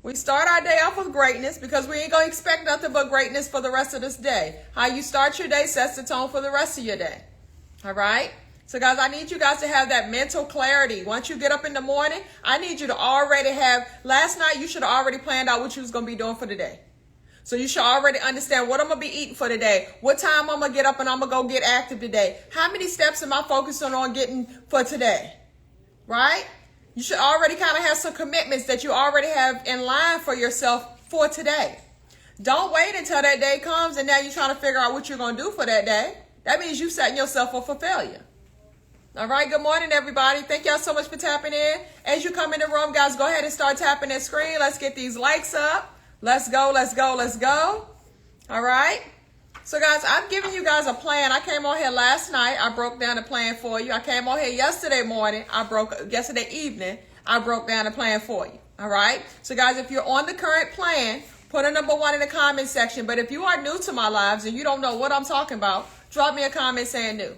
We start our day off with greatness because we ain't going to expect nothing but greatness for the rest of this day. How you start your day sets the tone for the rest of your day. All right? So, guys, I need you guys to have that mental clarity. Once you get up in the morning, I need you to already have, last night you should have already planned out what you was going to be doing for the day. So you should already understand what I'm going to be eating for today, what time I'm going to get up and I'm going to go get active today. How many steps am I focusing on getting for today? Right? You should already kind of have some commitments that you already have in line for yourself for today. Don't wait until that day comes and now you're trying to figure out what you're going to do for that day. That means you're setting yourself up for failure. All right, good morning, everybody. Thank y'all so much for tapping in. As you come in the room, guys, go ahead and start tapping that screen. Let's get these likes up. Let's go, let's go, let's go. All right. So, guys, I'm giving you guys a plan. I came on here last night. I broke down the plan for you. I came on here yesterday evening. I broke down the plan for you. All right. So, guys, if you're on the current plan, put a number 1 in the comment section. But if you are new to my lives and you don't know what I'm talking about, drop me a comment saying new.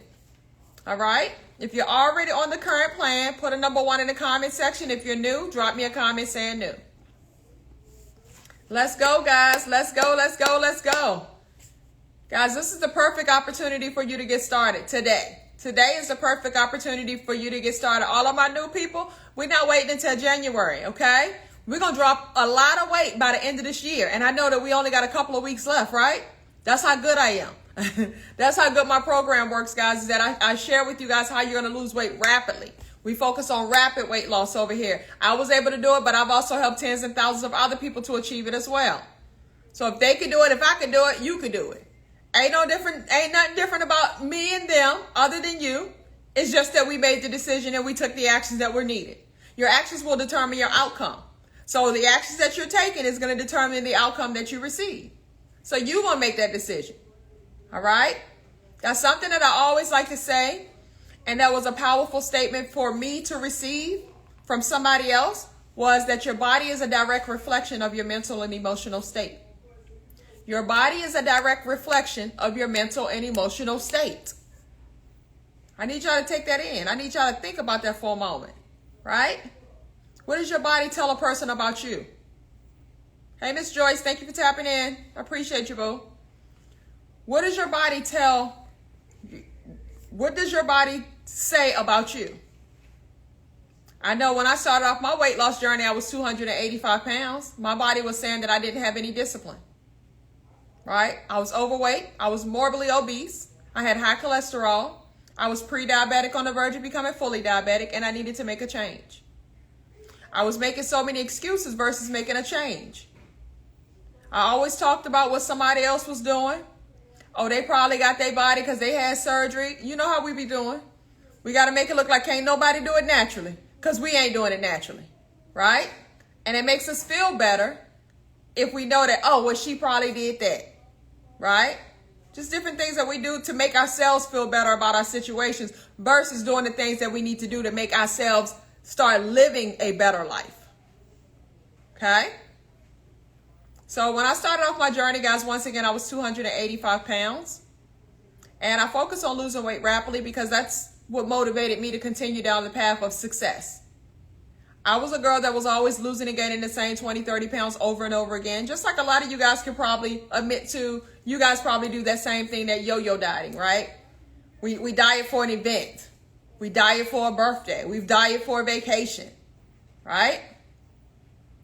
All right. If you're already on the current plan, put a number 1 in the comment section. If you're new, drop me a comment saying new. Let's go, guys. Let's go, let's go, let's go. Guys, this is the perfect opportunity for you to get started today. Today is the perfect opportunity for you to get started. All of my new people, we're not waiting until January, okay? We're going to drop a lot of weight by the end of this year. And I know that we only got a couple of weeks left, right? That's how good I am. That's how good my program works, guys, is that I share with you guys how you're going to lose weight rapidly. We focus on rapid weight loss over here. I was able to do it, but I've also helped tens and thousands of other people to achieve it as well. So if they can do it, if I can do it, you can do it. Ain't nothing different about me and them other than you. It's just that we made the decision and we took the actions that were needed. Your actions will determine your outcome. So the actions that you're taking is going to determine the outcome that you receive. So you want to make that decision. All right? That's something that I always like to say. And that was a powerful statement for me to receive from somebody else, was that your body is a direct reflection of your mental and emotional state. Your body is a direct reflection of your mental and emotional state. I need y'all to take that in. I need y'all to think about that for a moment, right? What does your body tell a person about you? Hey, Miss Joyce, thank you for tapping in. I appreciate you, boo. What does your body tell? What does your body say about you? I know when I started off my weight loss journey, I was 285 pounds. My body was saying that I didn't have any discipline. Right? I was overweight. I was morbidly obese. I had high cholesterol. I was pre-diabetic on the verge of becoming fully diabetic, and I needed to make a change. I was making so many excuses versus making a change. I always talked about what somebody else was doing. Oh, they probably got their body because they had surgery. You know how we be doing. We got to make it look like can't nobody do it naturally because we ain't doing it naturally. Right? And it makes us feel better if we know that, oh, well, she probably did that. Right? Just different things that we do to make ourselves feel better about our situations versus doing the things that we need to do to make ourselves start living a better life. Okay? So when I started off my journey, guys, once again, I was 285 pounds. And I focused on losing weight rapidly because that's what motivated me to continue down the path of success. I was a girl that was always losing and gaining the same 20, 30 pounds over and over again. Just like a lot of you guys can probably admit to, you guys probably do that same thing, that yo-yo dieting, right? We diet for an event. We diet for a birthday. We diet for a vacation, right?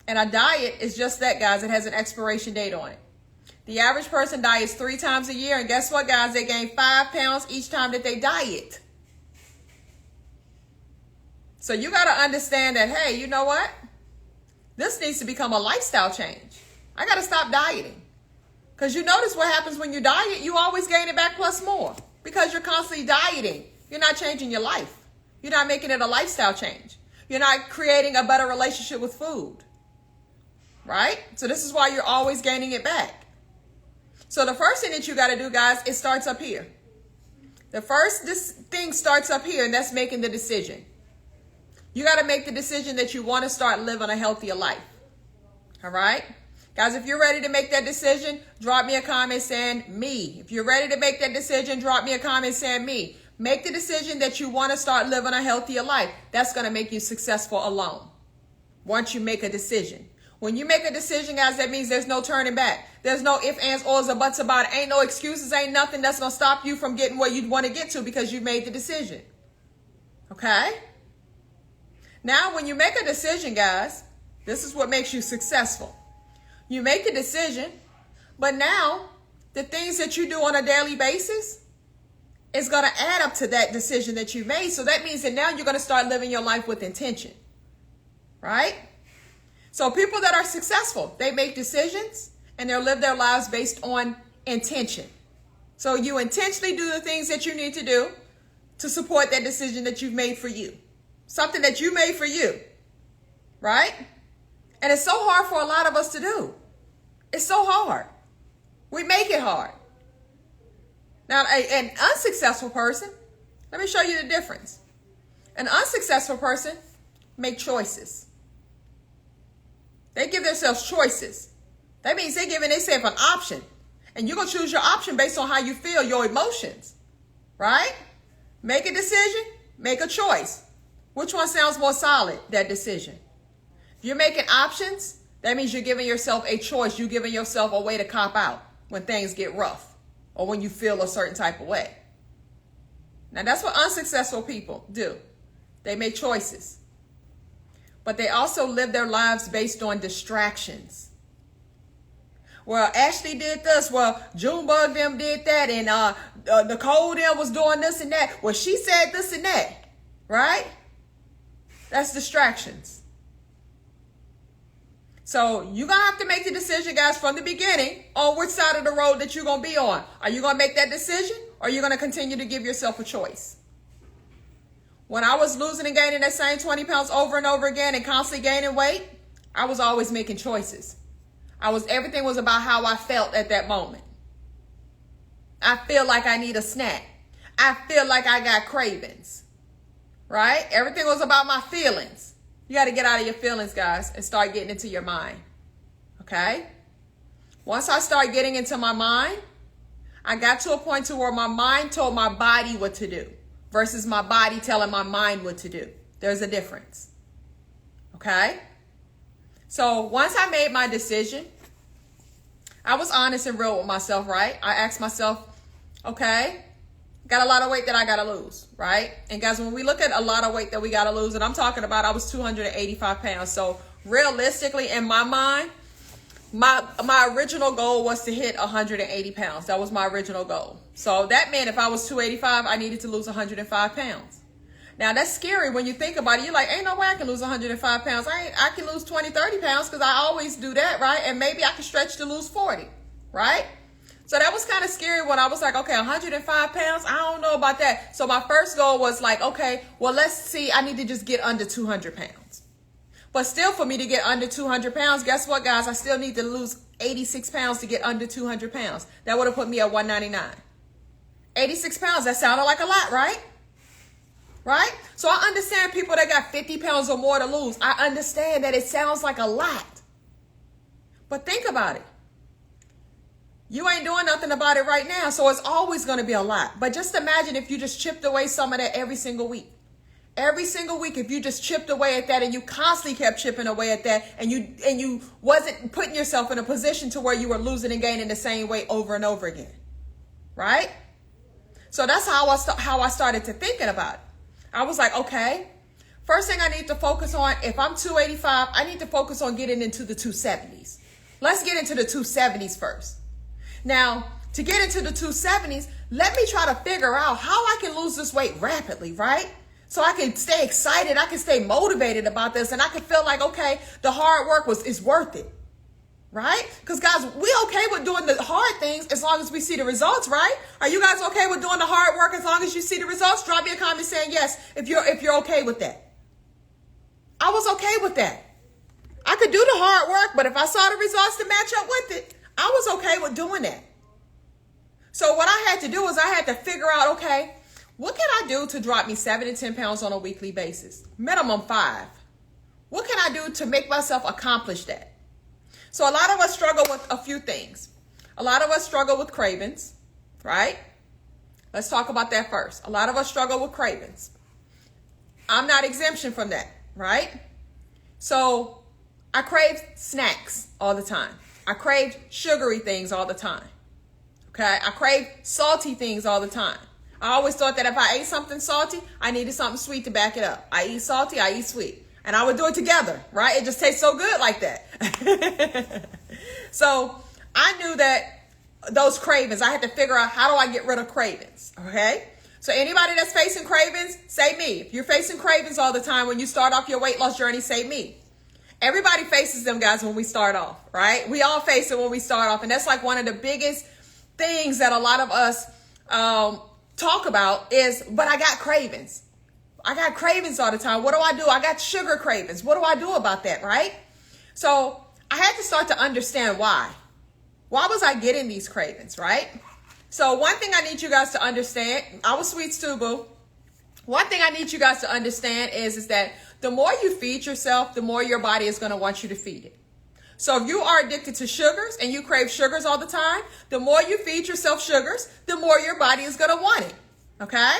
And a diet is just that, guys. It has an expiration date on it. The average person diets 3 times a year. And guess what, guys? They gain 5 pounds each time that they diet. So you got to understand that, hey, you know what? This needs to become a lifestyle change. I got to stop dieting. Because you notice what happens when you diet, you always gain it back plus more. Because you're constantly dieting. You're not changing your life. You're not making it a lifestyle change. You're not creating a better relationship with food. Right? So this is why you're always gaining it back. So the first thing that you got to do, guys, it starts up here. The first thing starts up here, and that's making the decision. You got to make the decision that you want to start living a healthier life. All right? Guys, if you're ready to make that decision, drop me a comment saying me. If you're ready to make that decision, drop me a comment saying me. Make the decision that you want to start living a healthier life. That's going to make you successful alone. Once you make a decision. When you make a decision, guys, that means there's no turning back. There's no ifs, ands, ors, or buts about it. Ain't no excuses, ain't nothing that's going to stop you from getting where you want to get to because you made the decision. Okay? Now, when you make a decision, guys, this is what makes you successful. You make a decision, but now the things that you do on a daily basis is going to add up to that decision that you made. So that means that now you're going to start living your life with intention. Right? So people that are successful, they make decisions and they'll live their lives based on intention. So you intentionally do the things that you need to do to support that decision that you've made for you. Something that you made for you. Right? And it's so hard for a lot of us to do. It's so hard. We make it hard. Now, an unsuccessful person, let me show you the difference. An unsuccessful person make choices. They give themselves choices. That means they're giving themselves an option. And you're going to choose your option based on how you feel, your emotions. Right? Make a decision, make a choice. Which one sounds more solid, that decision? If you're making options, that means you're giving yourself a choice. You're giving yourself a way to cop out when things get rough or when you feel a certain type of way. Now, that's what unsuccessful people do. They make choices. But they also live their lives based on distractions. Well, Ashley did this. Well, Junebug them did that. And Nicole them was doing this and that. Well, she said this and that. Right? That's distractions. So you're going to have to make the decision, guys, from the beginning on which side of the road that you're going to be on. Are you going to make that decision or are you going to continue to give yourself a choice? When I was losing and gaining that same 20 pounds over and over again and constantly gaining weight, I was always making choices. Everything was about how I felt at that moment. I feel like I need a snack. I feel like I got cravings. Right? Everything was about my feelings. You got to get out of your feelings, guys, and start getting into your mind. Okay? Once I start getting into my mind, I got to a point to where my mind told my body what to do versus my body telling my mind what to do. There's a difference. Okay? So once I made my decision, I was honest and real with myself, right? I asked myself, okay, got a lot of weight that I got to lose, right? And guys, when we look at a lot of weight that we got to lose, and I'm talking about I was 285 pounds. So realistically, in my mind, my original goal was to hit 180 pounds. That was my original goal. So that meant if I was 285, I needed to lose 105 pounds. Now that's scary when you think about it. You're like, ain't no way I can lose 105 pounds. I can lose 20, 30 pounds because I always do that, right? And maybe I can stretch to lose 40, right? So that was kind of scary when I was like, okay, 105 pounds, I don't know about that. So my first goal was like, okay, well, let's see, I need to just get under 200 pounds. But still, for me to get under 200 pounds, guess what, guys? I still need to lose 86 pounds to get under 200 pounds. That would have put me at 199. 86 pounds, that sounded like a lot, right? Right? So I understand people that got 50 pounds or more to lose. I understand that it sounds like a lot. But think about it. You ain't doing nothing about it right now, so it's always going to be a lot. But just imagine if you just chipped away some of that every single week. Every single week, if you just chipped away at that and you constantly kept chipping away at that and you wasn't putting yourself in a position to where you were losing and gaining the same weight over and over again. Right? So that's how I started to thinking about it. I was like, okay, first thing I need to focus on, if I'm 285, I need to focus on getting into the 270s. Let's get into the 270s first. Now, to get into the 270s, let me try to figure out how I can lose this weight rapidly, right? So I can stay excited, I can stay motivated about this, and I can feel like, okay, the hard work is worth it, right? Because guys, we okay with doing the hard things as long as we see the results, right? Are you guys okay with doing the hard work as long as you see the results? Drop me a comment saying yes if you're okay with that. I was okay with that. I could do the hard work, but if I saw the results to match up with it, I was okay with doing that. So what I had to do is I had to figure out, okay, what can I do to drop me 7 to 10 pounds on a weekly basis? Minimum 5. What can I do to make myself accomplish that? So a lot of us struggle with a few things. A lot of us struggle with cravings, right? Let's talk about that first. A lot of us struggle with cravings. I'm not exemption from that, right? So I craved snacks all the time. I craved sugary things all the time. Okay? I craved salty things all the time. I always thought that if I ate something salty, I needed something sweet to back it up. I eat salty, I eat sweet. And I would do it together, right? It just tastes so good like that. So I knew that those cravings, I had to figure out, how do I get rid of cravings? Okay? So anybody that's facing cravings, say me. If you're facing cravings all the time when you start off your weight loss journey, say me. Everybody faces them, guys, when we start off, right? We all face it when we start off. And that's like one of the biggest things that a lot of us talk about is, but I got cravings. I got cravings all the time. What do? I got sugar cravings. What do I do about that, right? So I had to start to understand why. Why was I getting these cravings, right? So one thing I need you guys to understand, I was sweets too, boo. One thing I need you guys to understand is that the more you feed yourself, the more your body is going to want you to feed it. So if you are addicted to sugars and you crave sugars all the time, the more you feed yourself sugars, the more your body is going to want it. Okay?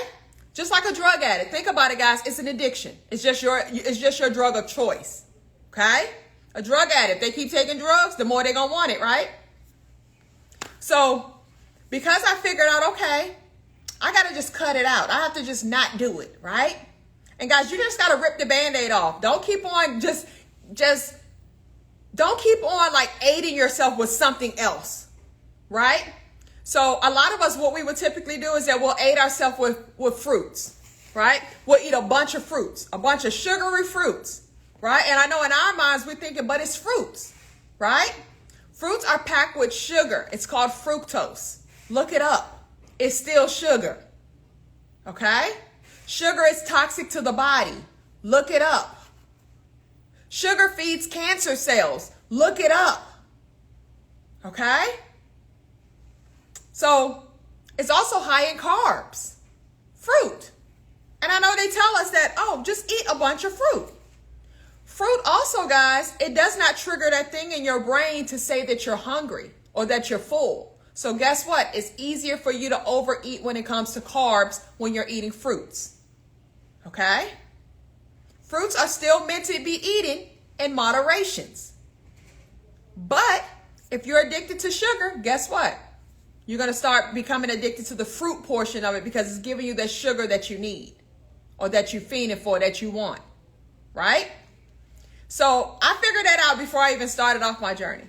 Just like a drug addict. Think about it, guys. It's an addiction. It's just your drug of choice. Okay? A drug addict, they keep taking drugs, the more they're going to want it, right? So because I figured out, okay, I got to just cut it out. I have to just not do it, right? And guys, you just got to rip the Band-Aid off. Don't keep on don't keep on like aiding yourself with something else, right? So a lot of us, what we would typically do is that we'll aid ourselves with fruits, right? We'll eat a bunch of fruits, a bunch of sugary fruits, right? And I know in our minds we're thinking, but it's fruits, right? Fruits are packed with sugar. It's called fructose. Look it up. It's still sugar, okay? Sugar is toxic to the body. Look it up. Sugar feeds cancer cells. Look it up. Okay? So, it's also high in carbs. Fruit. And I know they tell us that, oh, just eat a bunch of fruit. Fruit also, guys, it does not trigger that thing in your brain to say that you're hungry or that you're full. So guess what? It's easier for you to overeat when it comes to carbs when you're eating fruits. Okay? Fruits are still meant to be eaten in moderations. But if you're addicted to sugar, guess what? You're going to start becoming addicted to the fruit portion of it because it's giving you that sugar that you need or that you're fiending for, that you want. Right? So I figured that out before I even started off my journey.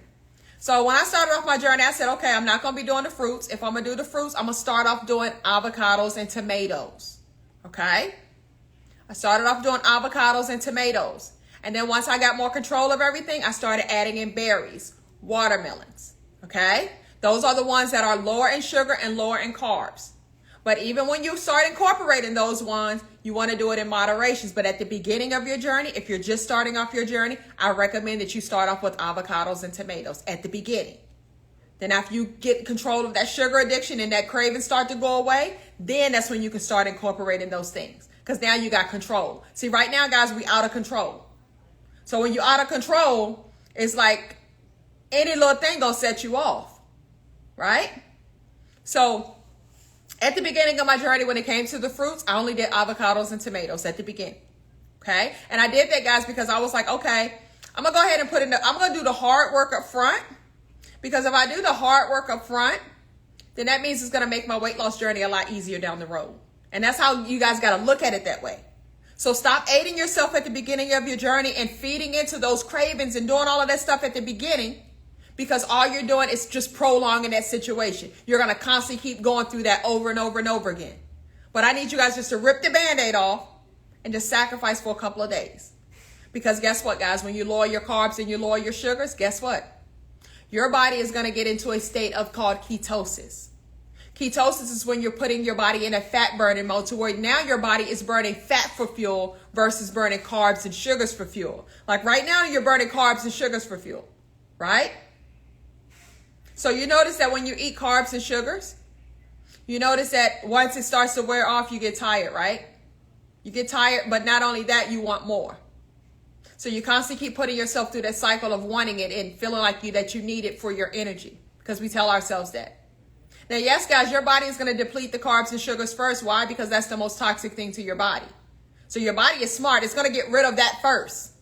So when I started off my journey, I said, okay, I'm not going to be doing the fruits. If I'm going to do the fruits, I'm going to start off doing avocados and tomatoes. Okay? I started off doing avocados and tomatoes. And then once I got more control of everything, I started adding in berries, watermelons. Okay? Those are the ones that are lower in sugar and lower in carbs. But even when you start incorporating those ones, you want to do it in moderations. But at the beginning of your journey, if you're just starting off your journey, I recommend that you start off with avocados and tomatoes at the beginning. Then after you get control of that sugar addiction and that craving start to go away, then that's when you can start incorporating those things. Because now you got control. See, right now, guys, we out of control. So when you're out of control, it's like any little thing gonna set you off, right? So at the beginning of my journey, when it came to the fruits, I only did avocados and tomatoes at the beginning, okay? And I did that, guys, because I was like, okay, I'm gonna go ahead and I'm gonna do the hard work up front, because if I do the hard work up front, then that means it's gonna make my weight loss journey a lot easier down the road. And that's how you guys gotta look at it that way. So stop aiding yourself at the beginning of your journey and feeding into those cravings and doing all of that stuff at the beginning, because all you're doing is just prolonging that situation. You're going to constantly keep going through that over and over and over again. But I need you guys just to rip the Band-Aid off and just sacrifice for a couple of days. Because guess what, guys? When you lower your carbs and you lower your sugars, guess what? Your body is going to get into a state of called ketosis. Ketosis is when you're putting your body in a fat burning mode to where now your body is burning fat for fuel versus burning carbs and sugars for fuel. Like right now, you're burning carbs and sugars for fuel, right? So you notice that when you eat carbs and sugars, you notice that once it starts to wear off, you get tired, right? You get tired, but not only that, you want more. So you constantly keep putting yourself through that cycle of wanting it and feeling like that you need it for your energy, because we tell ourselves that. Now, yes, guys, your body is going to deplete the carbs and sugars first. Why? Because that's the most toxic thing to your body. So your body is smart. It's going to get rid of that first.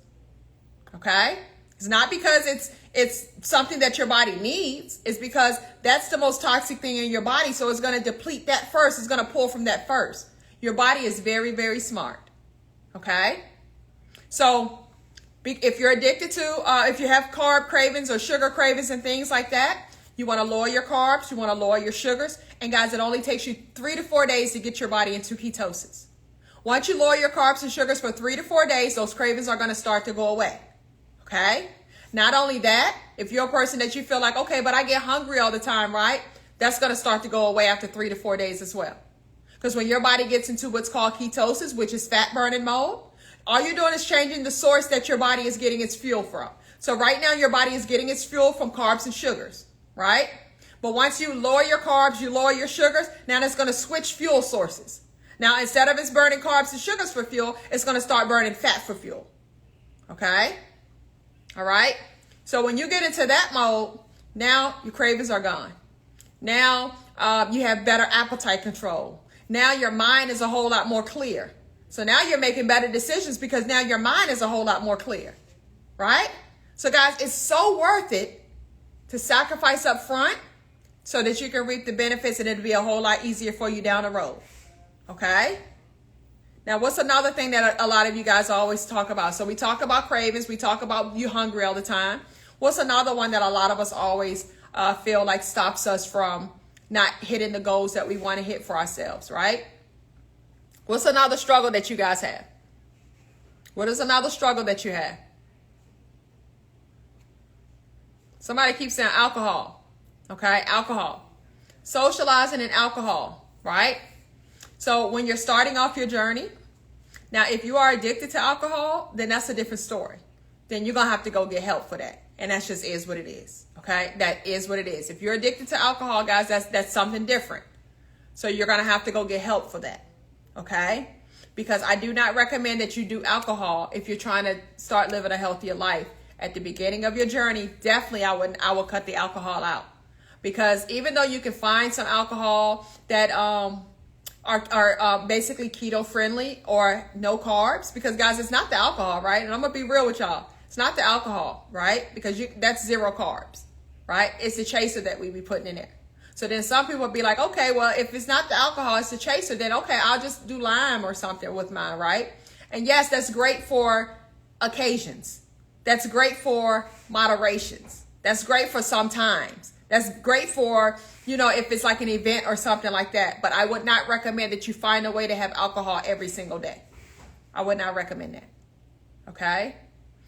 Okay? It's not because it's something that your body needs. It's because that's the most toxic thing in your body. So it's going to deplete that first. It's going to pull from that first. Your body is very, very smart. Okay? So if you're addicted to, if you have carb cravings or sugar cravings and things like that, you want to lower your carbs, you want to lower your sugars. And guys, it only takes you 3 to 4 days to get your body into ketosis. Once you lower your carbs and sugars for 3 to 4 days, those cravings are going to start to go away. Okay? Not only that, if you're a person that you feel like, okay, but I get hungry all the time, right? That's going to start to go away after 3 to 4 days as well. Because when your body gets into what's called ketosis, which is fat burning mode, all you're doing is changing the source that your body is getting its fuel from. So right now, your body is getting its fuel from carbs and sugars, right? But once you lower your carbs, you lower your sugars, now it's going to switch fuel sources. Now, instead of it's burning carbs and sugars for fuel, it's going to start burning fat for fuel. Okay? All right? So when you get into that mode, now your cravings are gone. Now you have better appetite control. Now your mind is a whole lot more clear. So now you're making better decisions because now your mind is a whole lot more clear. Right? So guys, it's so worth it to sacrifice up front so that you can reap the benefits and it'll be a whole lot easier for you down the road. Okay? Now, what's another thing that a lot of you guys always talk about? So we talk about cravings. We talk about you hungry all the time. What's another one that a lot of us always feel like stops us from not hitting the goals that we want to hit for ourselves, right? What's another struggle that you guys have? What is another struggle that you have? Somebody keeps saying alcohol, okay? Alcohol. Socializing and alcohol, right? So when you're starting off your journey, now if you are addicted to alcohol, then that's a different story. Then you're going to have to go get help for that. And that just is what it is. Okay? That is what it is. If you're addicted to alcohol, guys, that's something different. So you're going to have to go get help for that. Okay? Because I do not recommend that you do alcohol if you're trying to start living a healthier life. At the beginning of your journey, definitely I will cut the alcohol out. Because even though you can find some alcohol that are basically keto friendly or no carbs, because guys, it's not the alcohol, right? And I'm gonna be real with y'all, it's not the alcohol, right? Because that's 0 carbs, right? It's the chaser that we be putting in there. So then some people will be like, okay, well, if it's not the alcohol, it's the chaser, then okay, I'll just do lime or something with mine, right? And yes, that's great for occasions. That's great for moderations. That's great for sometimes. That's great for, if it's like an event or something like that. But I would not recommend that you find a way to have alcohol every single day. I would not recommend that. Okay?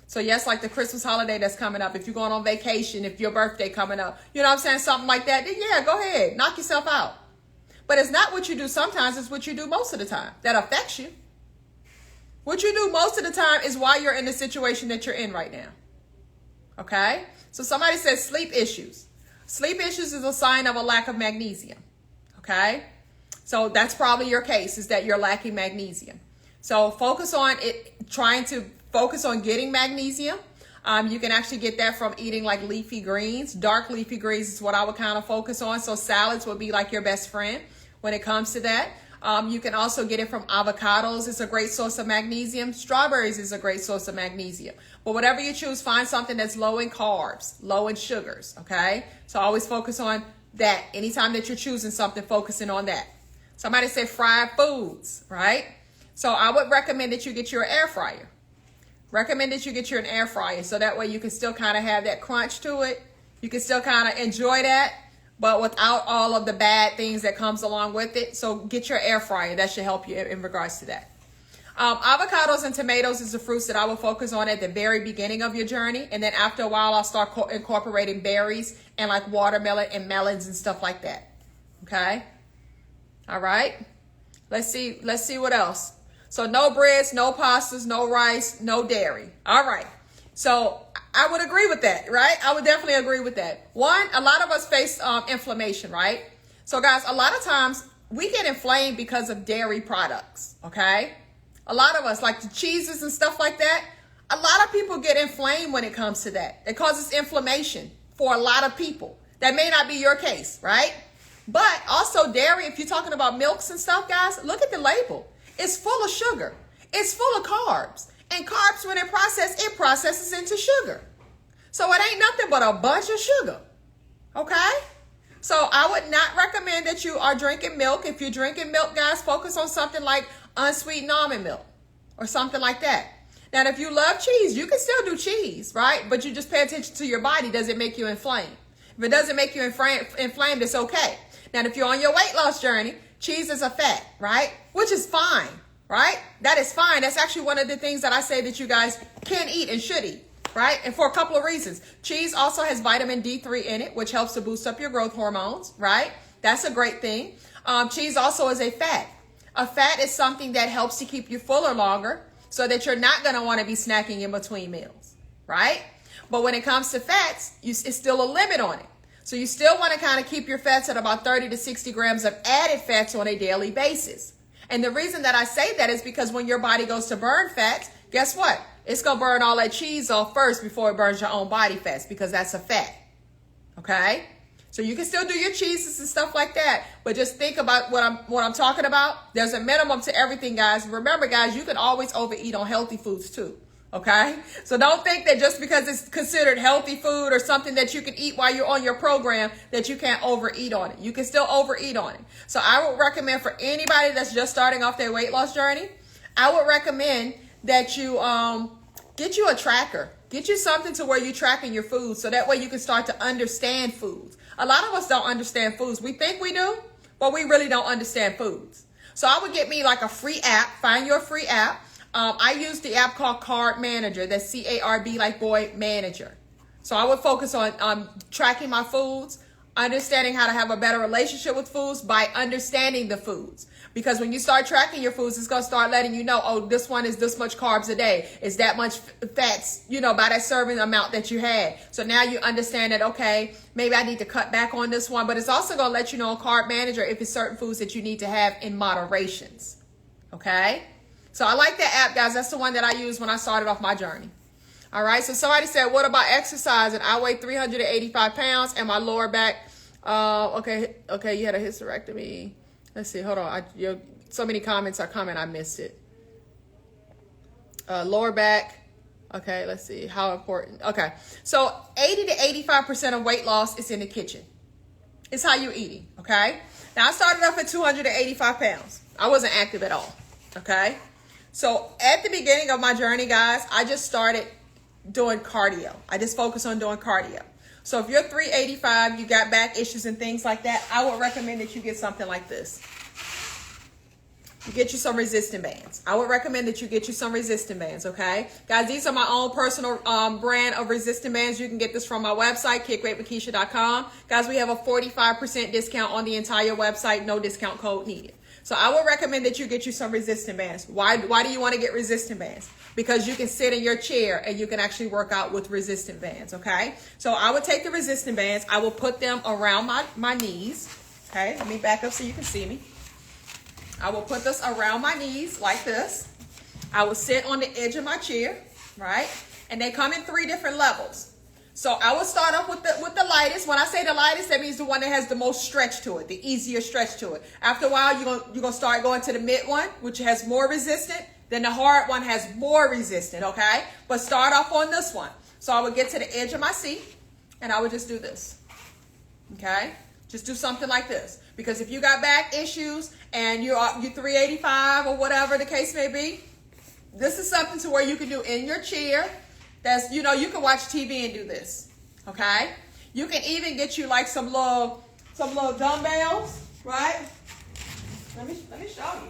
So yes, like the Christmas holiday that's coming up. If you're going on vacation, if your birthday coming up, you know what I'm saying? Something like that. Then yeah, go ahead. Knock yourself out. But it's not what you do sometimes. It's what you do most of the time that affects you. What you do most of the time is why you're in the situation that you're in right now. Okay? So somebody says sleep issues. Sleep issues is a sign of a lack of magnesium. Okay? So that's probably your case, is that you're lacking magnesium. So focus on it, trying to focus on getting magnesium. You can actually get that from eating like leafy greens. Dark leafy greens is what I would kind of focus on. So salads would be like your best friend when it comes to that. You can also get it from avocados. It's a great source of magnesium. Strawberries is a great source of magnesium. But whatever you choose, find something that's low in carbs, low in sugars, okay? So always focus on that. Anytime that you're choosing something, focusing on that. Somebody said fried foods, right? So I would recommend that you get your air fryer. Recommend that you get your air fryer so that way you can still kind of have that crunch to it. You can still kind of enjoy that, but without all of the bad things that comes along with it. So get your air fryer. That should help you in regards to that. Avocados and tomatoes is the fruits that I will focus on at the very beginning of your journey. And then after a while, I'll start incorporating berries and like watermelon and melons and stuff like that. Okay. All right. Let's see what else. So no breads, no pastas, no rice, no dairy. All right. So I would agree with that, right? I would definitely agree with that. One, a lot of us face inflammation, right? So guys, a lot of times we get inflamed because of dairy products, okay? A lot of us, like the cheeses and stuff like that, a lot of people get inflamed when it comes to that. It causes inflammation for a lot of people. That may not be your case, right? But also dairy, if you're talking about milks and stuff, guys, look at the label. It's full of sugar. It's full of carbs. And carbs, when it processes into sugar. So it ain't nothing but a bunch of sugar. Okay? So I would not recommend that you are drinking milk. If you're drinking milk, guys, focus on something like unsweetened almond milk or something like that. Now, if you love cheese, you can still do cheese, right? But you just pay attention to your body. Does it make you inflamed? If it doesn't make you inflamed, it's okay. Now, if you're on your weight loss journey, cheese is a fat, right? Which is fine, right? That is fine. That's actually one of the things that I say that you guys can eat and should eat, right? And for a couple of reasons. Cheese also has vitamin D3 in it, which helps to boost up your growth hormones, right? That's a great thing. Cheese also is a fat. A fat is something that helps to keep you fuller longer so that you're not going to want to be snacking in between meals, right? But when it comes to fats, it's still a limit on it. So you still want to kind of keep your fats at about 30 to 60 grams of added fats on a daily basis. And the reason that I say that is because when your body goes to burn fats, guess what? It's going to burn all that cheese off first before it burns your own body fats, because that's a fat. Okay? So you can still do your cheeses and stuff like that, but just think about what I'm talking about. There's a minimum to everything, guys. Remember, guys, you can always overeat on healthy foods too. Okay? So don't think that just because it's considered healthy food or something that you can eat while you're on your program that you can't overeat on it. You can still overeat on it. So I would recommend for anybody that's just starting off their weight loss journey, I would recommend that you get you a tracker. Get you something to where you're tracking your food, so that way you can start to understand foods. A lot of us don't understand foods. We think we do, but we really don't understand foods. So I would get me like a free app. Find your free app. I use the app called Carb Manager. That's C-A-R-B like boy manager. So I would focus on tracking my foods, understanding how to have a better relationship with foods by understanding the foods. Because when you start tracking your foods, it's going to start letting you know, oh, this one is this much carbs a day. It's that much fats, by that serving amount that you had. So now you understand that, okay, maybe I need to cut back on this one. But it's also going to let you know on Carb Manager if it's certain foods that you need to have in moderations. Okay? So I like that app, guys. That's the one that I used when I started off my journey. All right. So somebody said, what about exercise? And I weigh 385 pounds and my lower back. Okay. You had a hysterectomy. Let's see. Hold on. So many comments are coming. I missed it. Lower back. Okay. Let's see. How important. Okay. So 80 to 85% of weight loss is in the kitchen. It's how you're eating. Okay. Now I started off at 285 pounds. I wasn't active at all. Okay. So at the beginning of my journey, guys, I just started doing cardio. I just focused on doing cardio. So if you're 385, you got back issues and things like that, I would recommend that you get something like this. You get you some resistant bands. I would recommend that you get you some resistant bands, okay? Guys, these are my own personal brand of resistant bands. You can get this from my website, kickweightwithkeisha.com. Guys, we have a 45% discount on the entire website, no discount code needed. So I would recommend that you get you some resistant bands. Why do you want to get resistant bands? Because you can sit in your chair and you can actually work out with resistant bands, okay? So I would take the resistant bands. I will put them around my knees, okay? Let me back up so you can see me. I will put this around my knees like this. I will sit on the edge of my chair, right? And they come in 3 different levels. So I will start off with the lightest. When I say the lightest, that means the one that has the most stretch to it, the easier stretch to it. After a while, you're gonna start going to the mid one, which has more resistant. Then the hard one has more resistant, okay? But start off on this one. So I would get to the edge of my seat, and I would just do this, okay? Just do something like this. Because if you got back issues and you're 385 or whatever the case may be, this is something to where you can do in your chair. That's, you can watch TV and do this, okay? You can even get you like some little dumbbells, right? Let me show you.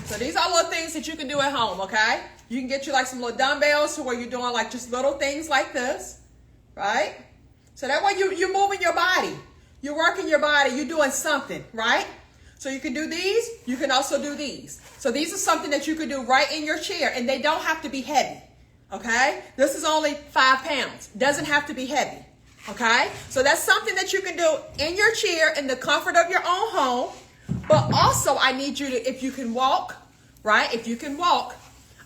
So these are little things that you can do at home, okay? You can get you like some little dumbbells to where you're doing like just little things like this, right? So that way you're moving your body. You're working your body. You're doing something, right? So you can do these. You can also do these. So these are something that you can do right in your chair, and they don't have to be heavy, okay? This is only 5 pounds. Doesn't have to be heavy, okay? So that's something that you can do in your chair in the comfort of your own home. But also, I need you to, if you can walk, right? If you can walk,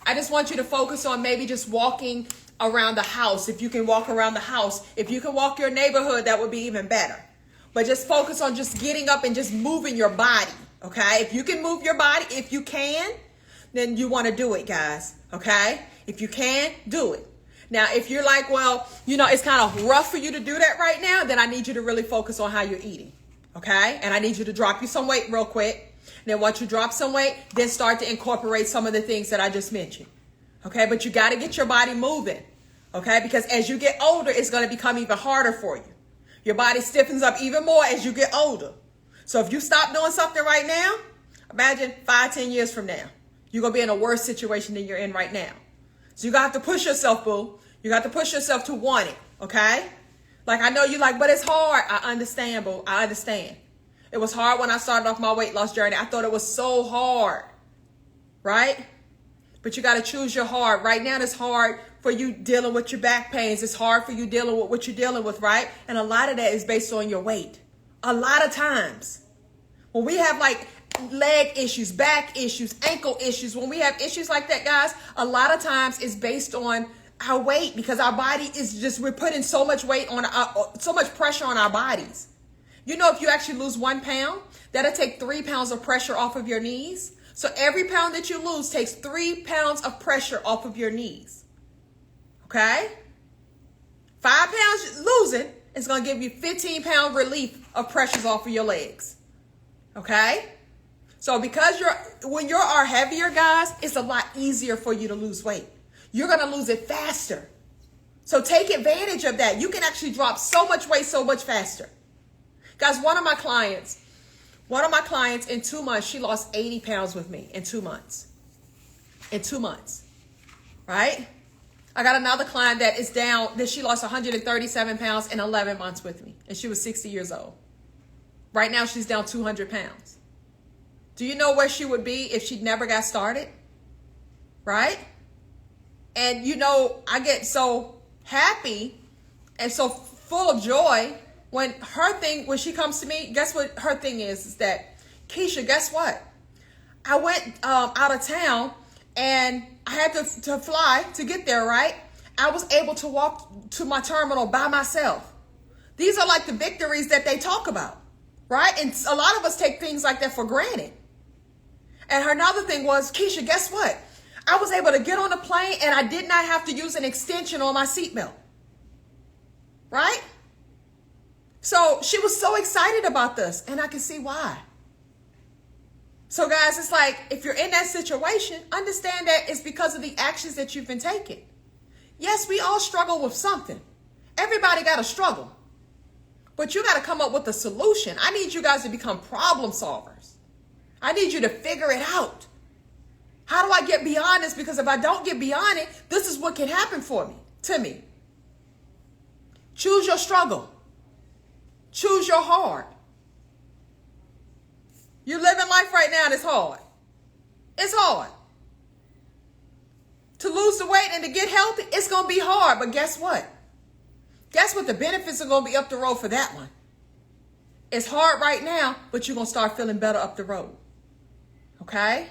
I just want you to focus on maybe just walking around the house. If you can walk around the house, if you can walk your neighborhood, that would be even better. But just focus on just getting up and just moving your body, Okay? If you can move your body, if you can, then you want to do it, guys. Okay? If you can, do it. Now, if you're like, well, it's kind of rough for you to do that right now, then I need you to really focus on how you're eating. Okay? And I need you to drop you some weight real quick. Then once you drop some weight, then start to incorporate some of the things that I just mentioned. Okay? But you got to get your body moving. Okay? Because as you get older, it's going to become even harder for you. Your body stiffens up even more as you get older. So if you stop doing something right now, imagine 5-10 years from now, you're going to be in a worse situation than you're in right now. So you got to push yourself, boo. You got to push yourself to want it, okay? Like, I know you like, but it's hard. I understand, boo. I understand. It was hard when I started off my weight loss journey. I thought it was so hard, right? But you got to choose your hard. Right now, it's hard for you dealing with your back pains. It's hard for you dealing with what you're dealing with, right? And a lot of that is based on your weight. A lot of times when we have like leg issues, back issues, ankle issues, when we have issues like that, guys, a lot of times it's based on our weight, because our body is just, we're putting so much weight on so much pressure on our bodies. If you actually lose 1 pound, that'll take 3 pounds of pressure off of your knees. So every pound that you lose takes 3 pounds of pressure off of your knees. Okay? 5 pounds losing is going to give you 15-pound relief of pressures off of your legs. Okay? So because when you are heavier, guys, it's a lot easier for you to lose weight. You're going to lose it faster. So take advantage of that. You can actually drop so much weight so much faster. Guys, one of my clients in 2 months, she lost 80 pounds with me in 2 months. In 2 months. Right? I got another client that she lost 137 pounds in 11 months with me. And she was 60 years old. Right now, she's down 200 pounds. Do you know where she would be if she'd never got started? Right? And I get so happy and so full of joy when she comes to me. Guess what her thing is that, Keisha, guess what? I went out of town and I had to fly to get there, right? I was able to walk to my terminal by myself. These are like the victories that they talk about, right? And a lot of us take things like that for granted. And her another thing was, Keisha, guess what? I was able to get on a plane and I did not have to use an extension on my seatbelt. Right? So she was so excited about this, and I can see why. So guys, it's like, if you're in that situation, understand that it's because of the actions that you've been taking. Yes, we all struggle with something. Everybody got to struggle. But you got to come up with a solution. I need you guys to become problem solvers. I need you to figure it out. How do I get beyond this? Because if I don't get beyond it, this is what can happen to me. Choose your struggle. Choose your hard. You're living life right now and it's hard. It's hard. To lose the weight and to get healthy, it's going to be hard. But guess what? Guess what? The benefits are going to be up the road for that one. It's hard right now, but you're going to start feeling better up the road. Okay?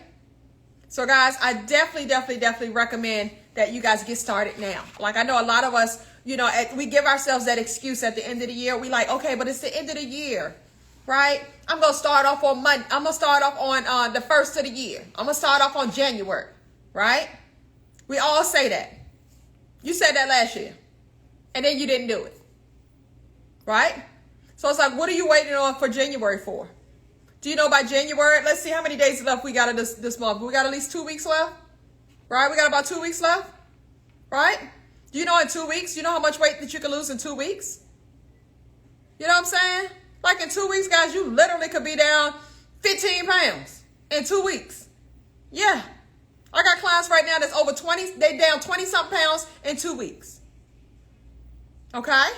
So guys, I definitely recommend that you guys get started now. Like, I know a lot of us, we give ourselves that excuse at the end of the year. We like, okay, but it's the end of the year, right? I'm going to start off on Monday. I'm going to start off on the first of the year. I'm going to start off on January, right? We all say that. You said that last year, and then you didn't do it, right? So it's like, what are you waiting on for January for? Do you know by January, let's see how many days left we got this month. We got at least 2 weeks left, right? We got about 2 weeks left, right? Do you know in 2 weeks, you know how much weight that you can lose in 2 weeks? You know what I'm saying? Like in 2 weeks, guys, you literally could be down 15 pounds in 2 weeks. Yeah. I got clients right now that's over 20, they down 20-something pounds in 2 weeks. Okay?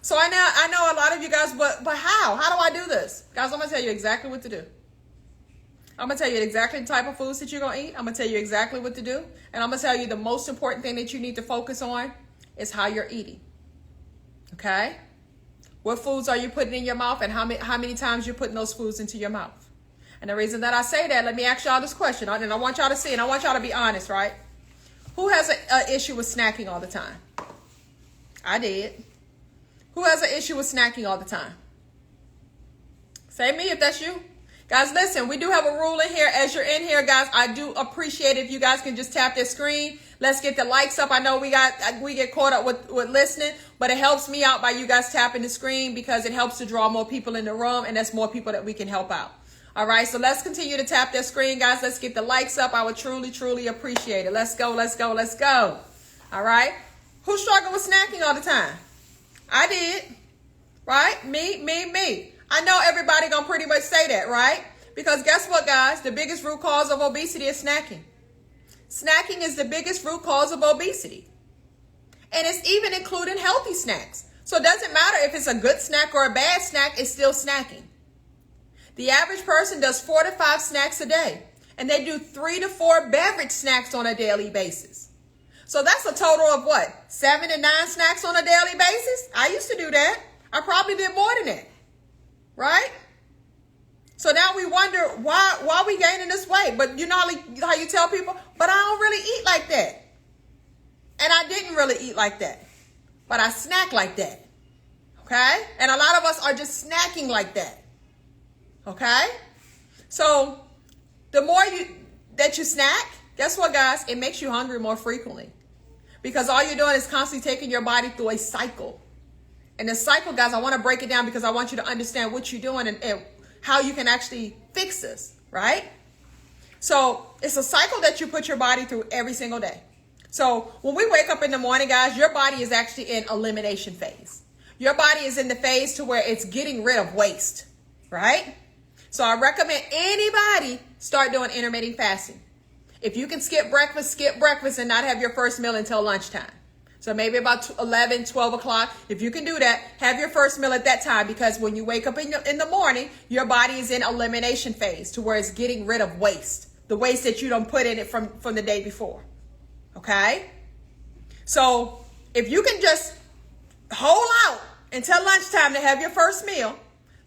So I know a lot of you guys, but how? How do I do this? Guys, I'm going to tell you exactly what to do. I'm going to tell you exactly the type of foods that you're going to eat. I'm going to tell you exactly what to do. And I'm going to tell you the most important thing that you need to focus on is how you're eating. Okay? What foods are you putting in your mouth, and how many times you're putting those foods into your mouth? And the reason that I say that, let me ask y'all this question. And I want y'all to see, and I want y'all to be honest, right? Who has an issue with snacking all the time? I did. Who has an issue with snacking all the time? Say me if that's you. Guys, listen, we do have a rule in here. As you're in here, guys, I do appreciate it if you guys can just tap that screen. Let's get the likes up. I know we get caught up with listening, but it helps me out by you guys tapping the screen because it helps to draw more people in the room, and that's more people that we can help out. All right, so let's continue to tap that screen, guys. Let's get the likes up. I would truly, truly appreciate it. Let's go, let's go, let's go. All right. Who struggled with snacking all the time? I did. Right? Me. I know everybody gonna pretty much say that, right? Because guess what, guys? The biggest root cause of obesity is snacking. Snacking is the biggest root cause of obesity. And it's even including healthy snacks. So it doesn't matter if it's a good snack or a bad snack, it's still snacking. The average person does 4 to 5 snacks a day. And they do 3 to 4 beverage snacks on a daily basis. So that's a total of what? 7 to 9 snacks on a daily basis? I used to do that. I probably did more than that. Right? So now we wonder why we gaining this weight. But you know how you tell people, but I don't really eat like that. And I didn't really eat like that. But I snack like that. Okay? And a lot of us are just snacking like that. Okay? So the more that you snack, guess what, guys? It makes you hungry more frequently. Because all you're doing is constantly taking your body through a cycle. And the cycle, guys, I want to break it down because I want you to understand what you're doing and how you can actually fix this, right? So it's a cycle that you put your body through every single day. So when we wake up in the morning, guys, your body is actually in elimination phase. Your body is in the phase to where it's getting rid of waste, right? So I recommend anybody start doing intermittent fasting. If you can skip breakfast and not have your first meal until lunchtime. So maybe about 11, 12 o'clock. If you can do that, have your first meal at that time because when you wake up in the morning, your body is in elimination phase to where it's getting rid of waste. The waste that you don't put in it from the day before. Okay? So if you can just hold out until lunchtime to have your first meal,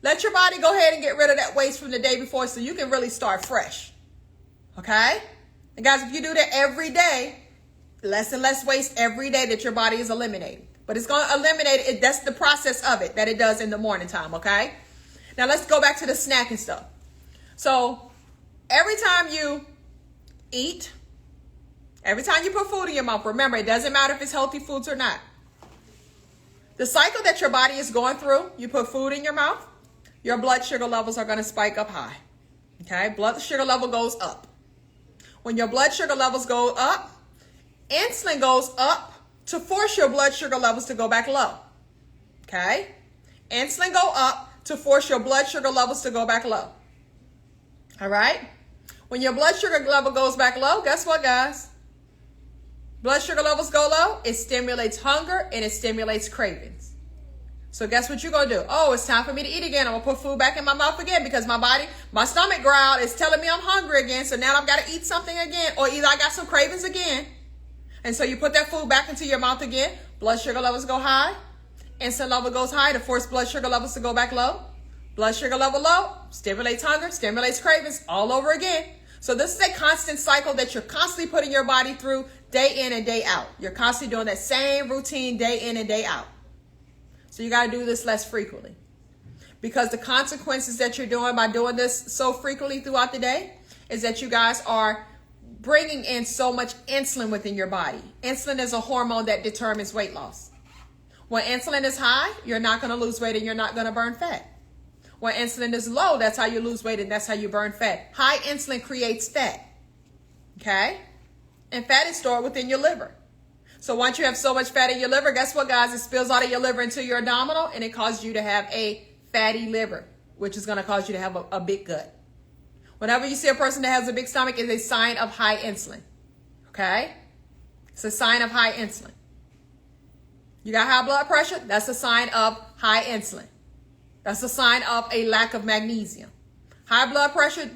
let your body go ahead and get rid of that waste from the day before so you can really start fresh. Okay? And guys, if you do that every day, less and less waste every day that your body is eliminating. But it's going to eliminate it. That's the process of it that it does in the morning time, okay? Now let's go back to the snacking stuff. So every time you eat, every time you put food in your mouth, remember, it doesn't matter if it's healthy foods or not. The cycle that your body is going through, you put food in your mouth, your blood sugar levels are going to spike up high. Okay? Blood sugar level goes up. When your blood sugar levels go up, insulin goes up to force your blood sugar levels to go back low. Okay? Insulin go up to force your blood sugar levels to go back low. All right? When your blood sugar level goes back low, guess what, guys? Blood sugar levels go low, it stimulates hunger and it stimulates cravings. So guess what you're going to do? Oh, it's time for me to eat again. I'm going to put food back in my mouth again because my stomach growl is telling me I'm hungry again. So now I've got to eat something again, or either I got some cravings again. And so you put that food back into your mouth again. Blood sugar levels go high. Insulin level goes high to force blood sugar levels to go back low. Blood sugar level low, stimulates hunger, stimulates cravings all over again. So this is a constant cycle that you're constantly putting your body through day in and day out. You're constantly doing that same routine day in and day out. So you got to do this less frequently. Because the consequences that you're doing by doing this so frequently throughout the day is that you guys are bringing in so much insulin within your body. Insulin is a hormone that determines weight loss. When insulin is high, you're not going to lose weight and you're not going to burn fat. When insulin is low, that's how you lose weight and that's how you burn fat. High insulin creates fat. Okay? And fat is stored within your liver. So once you have so much fat in your liver, guess what, guys? It spills out of your liver into your abdominal and it causes you to have a fatty liver, which is going to cause you to have a big gut. Whenever you see a person that has a big stomach, it's a sign of high insulin. Okay? It's a sign of high insulin. You got high blood pressure? That's a sign of high insulin. That's a sign of a lack of magnesium. High blood pressure,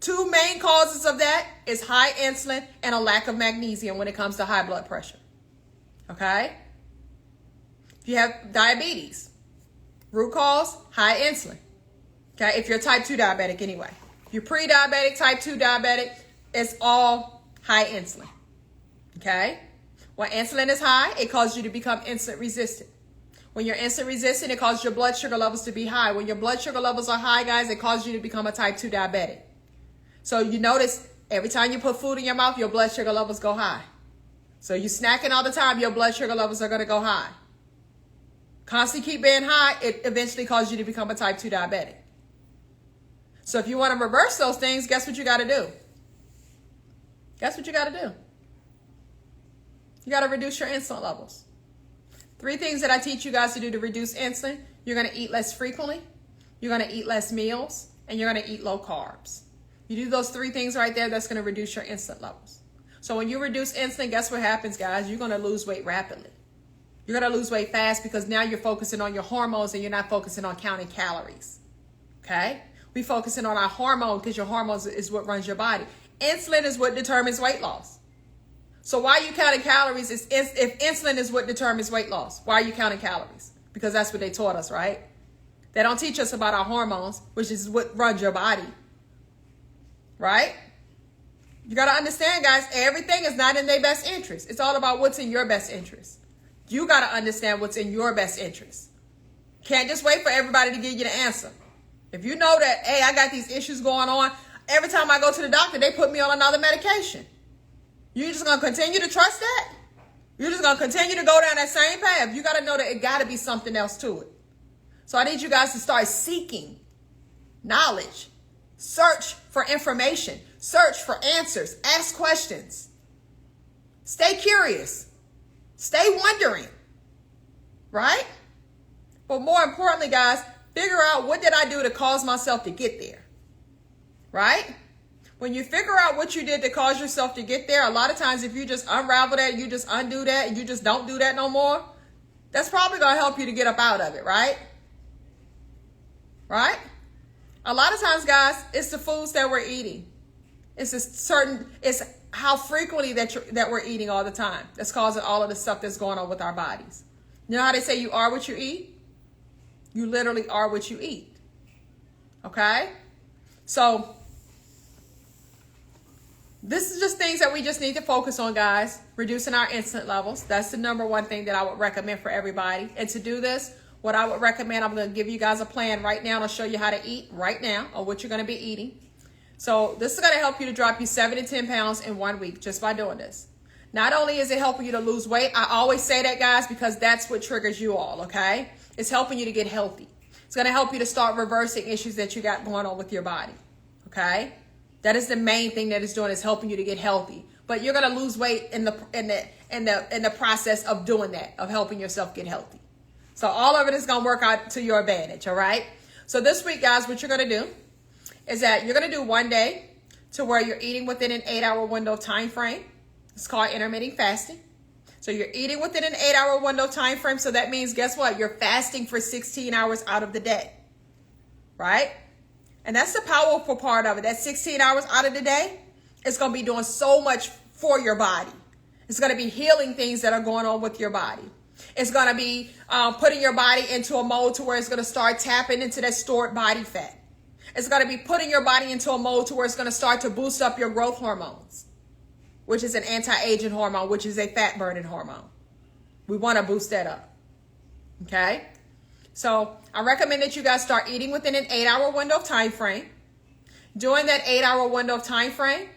two main causes of that is high insulin and a lack of magnesium when it comes to high blood pressure. Okay? If you have diabetes, root cause, high insulin. Okay? If you're type 2 diabetic anyway. If you're pre-diabetic, type 2 diabetic, it's all high insulin. Okay? When insulin is high, it causes you to become insulin resistant. When you're insulin resistant, it causes your blood sugar levels to be high. When your blood sugar levels are high, guys, it causes you to become a type 2 diabetic. So you notice every time you put food in your mouth, your blood sugar levels go high. So you snacking all the time, your blood sugar levels are going to go high. Constantly keep being high, it eventually causes you to become a type 2 diabetic. So if you want to reverse those things, guess what you got to do? Guess what you got to do? You got to reduce your insulin levels. 3 things that I teach you guys to do to reduce insulin. You're going to eat less frequently. You're going to eat less meals. And you're going to eat low carbs. You do those 3 things right there, that's going to reduce your insulin levels. So when you reduce insulin, guess what happens, guys? You're going to lose weight rapidly. You're going to lose weight fast because now you're focusing on your hormones and you're not focusing on counting calories. Okay? We're focusing on our hormone because your hormones is what runs your body. Insulin is what determines weight loss. So why are you counting calories if insulin is what determines weight loss? Why are you counting calories? Because that's what they taught us, right? They don't teach us about our hormones, which is what runs your body. Right? You got to understand, guys, everything is not in their best interest. It's all about what's in your best interest. You got to understand what's in your best interest. Can't just wait for everybody to give you the answer. If you know that, hey, I got these issues going on, every time I go to the doctor, they put me on another medication. You're just going to continue to trust that? You're just going to continue to go down that same path? You got to know that it got to be something else to it. So I need you guys to start seeking knowledge. Search for information. Search for answers. Ask questions. Stay curious. Stay wondering. Right? But more importantly, guys, figure out what did I do to cause myself to get there. Right? When you figure out what you did to cause yourself to get there, a lot of times if you just unravel that, you just undo that, and you just don't do that no more, that's probably going to help you to get up out of it, right? Right? A lot of times, guys, it's the foods that we're eating. It's how frequently that we're eating all the time that's causing all of the stuff that's going on with our bodies. You know how they say you are what you eat? You literally are what you eat. Okay? So this is just things that we just need to focus on, guys. Reducing our insulin levels. That's the number one thing that I would recommend for everybody. And to do this, what I would recommend, I'm going to give you guys a plan right now. I'll show you how to eat right now or what you're going to be eating. So this is going to help you to drop you 7 to 10 pounds in 1 week just by doing this. Not only is it helping you to lose weight, I always say that, guys, because that's what triggers you all, okay? It's helping you to get healthy. It's going to help you to start reversing issues that you got going on with your body, okay? That is the main thing that it's doing, is helping you to get healthy. But you're going to lose weight in the process of doing that, of helping yourself get healthy. So all of it is going to work out to your advantage, all right? So this week, guys, what you're going to do is that you're going to do 1 day to where you're eating within an 8-hour window of time frame. It's called intermittent fasting. So you're eating within an 8-hour window of time frame. So that means, guess what? You're fasting for 16 hours out of the day, right? And that's the powerful part of it. That 16 hours out of the day, it's going to be doing so much for your body. It's going to be healing things that are going on with your body. It's going to be putting your body into a mode to where it's going to start tapping into that stored body fat. It's going to be putting your body into a mode to where it's going to start to boost up your growth hormones, which is an anti-aging hormone, which is a fat burning hormone. We want to boost that up. Okay? So I recommend that you guys start eating within an 8-hour window of time frame. During that 8-hour window of time frame,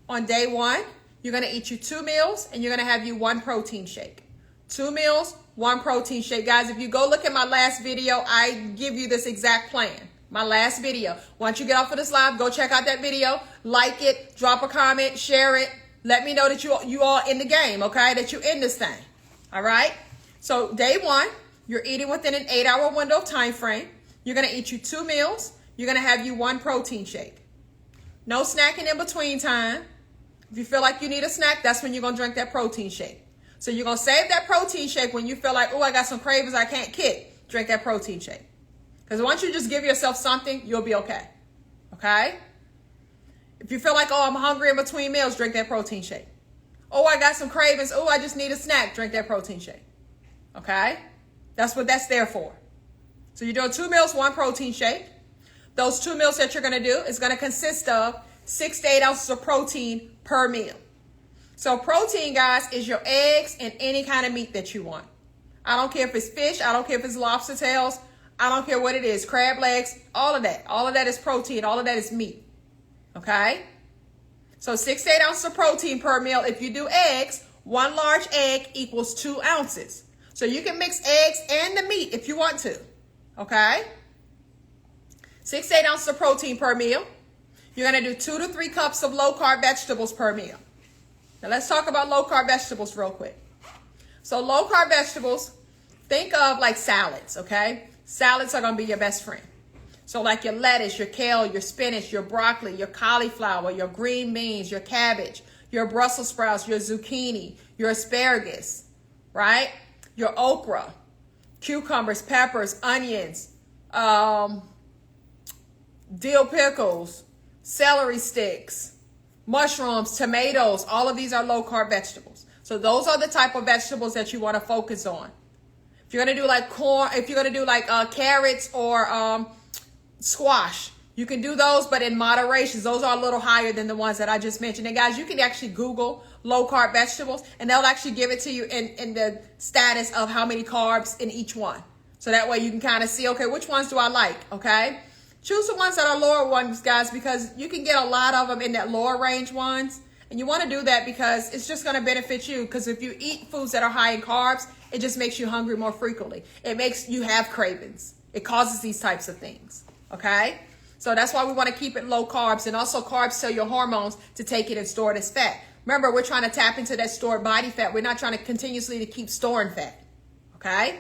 on day 1, you're going to eat you 2 meals and you're going to have you 1 protein shake. 2 meals, 1 protein shake. Guys, if you go look at my last video, I give you this exact plan. My last video. Once you get off of this live, go check out that video. Like it, drop a comment, share it. Let me know that you all in the game, okay? That you in this thing. All right? So day 1, you're eating within an 8-hour window of time frame. You're going to eat you 2 meals. You're going to have you 1 protein shake. No snacking in between time. If you feel like you need a snack, that's when you're going to drink that protein shake. So you're going to save that protein shake when you feel like, oh, I got some cravings I can't kick. Drink that protein shake. Because once you just give yourself something, you'll be okay. Okay? If you feel like, oh, I'm hungry in between meals, drink that protein shake. Oh, I got some cravings. Oh, I just need a snack. Drink that protein shake. Okay? That's what that's there for. So you're doing 2 meals, 1 protein shake. Those 2 meals that you're going to do is going to consist of 6 to 8 ounces of protein per meal. So protein, guys, is your eggs and any kind of meat that you want. I don't care if it's fish. I don't care if it's lobster tails. I don't care what it is. Crab legs, all of that. All of that is protein. All of that is meat. Okay? So 6 to 8 ounces of protein per meal. If you do eggs, 1 large egg equals 2 ounces. So you can mix eggs and the meat if you want to. Okay? 6 to 8 ounces of protein per meal. You're going to do 2 to 3 cups of low-carb vegetables per meal. Now let's talk about low-carb vegetables real quick. So low-carb vegetables, think of like salads, okay? Salads are going to be your best friend. So like your lettuce, your kale, your spinach, your broccoli, your cauliflower, your green beans, your cabbage, your Brussels sprouts, your zucchini, your asparagus, right? Your okra, cucumbers, peppers, onions, dill pickles, celery sticks, mushrooms, tomatoes. All of these are low-carb vegetables. So those are the type of vegetables that you want to focus on. If you're going to do like corn, if you're going to do like carrots or squash, you can do those, but in moderation. Those are a little higher than the ones that I just mentioned. And guys, you can actually Google low-carb vegetables, and they'll actually give it to you in the status of how many carbs in each one. So that way you can kind of see, okay, which ones do I like, okay? Choose the ones that are lower ones, guys, because you can get a lot of them in that lower range ones. And you want to do that because it's just going to benefit you. Because if you eat foods that are high in carbs, it just makes you hungry more frequently. It makes you have cravings. It causes these types of things, okay? So that's why we want to keep it low carbs. And also carbs tell your hormones to take it and store it as fat. Remember, we're trying to tap into that stored body fat. We're not trying to continuously to keep storing fat, okay?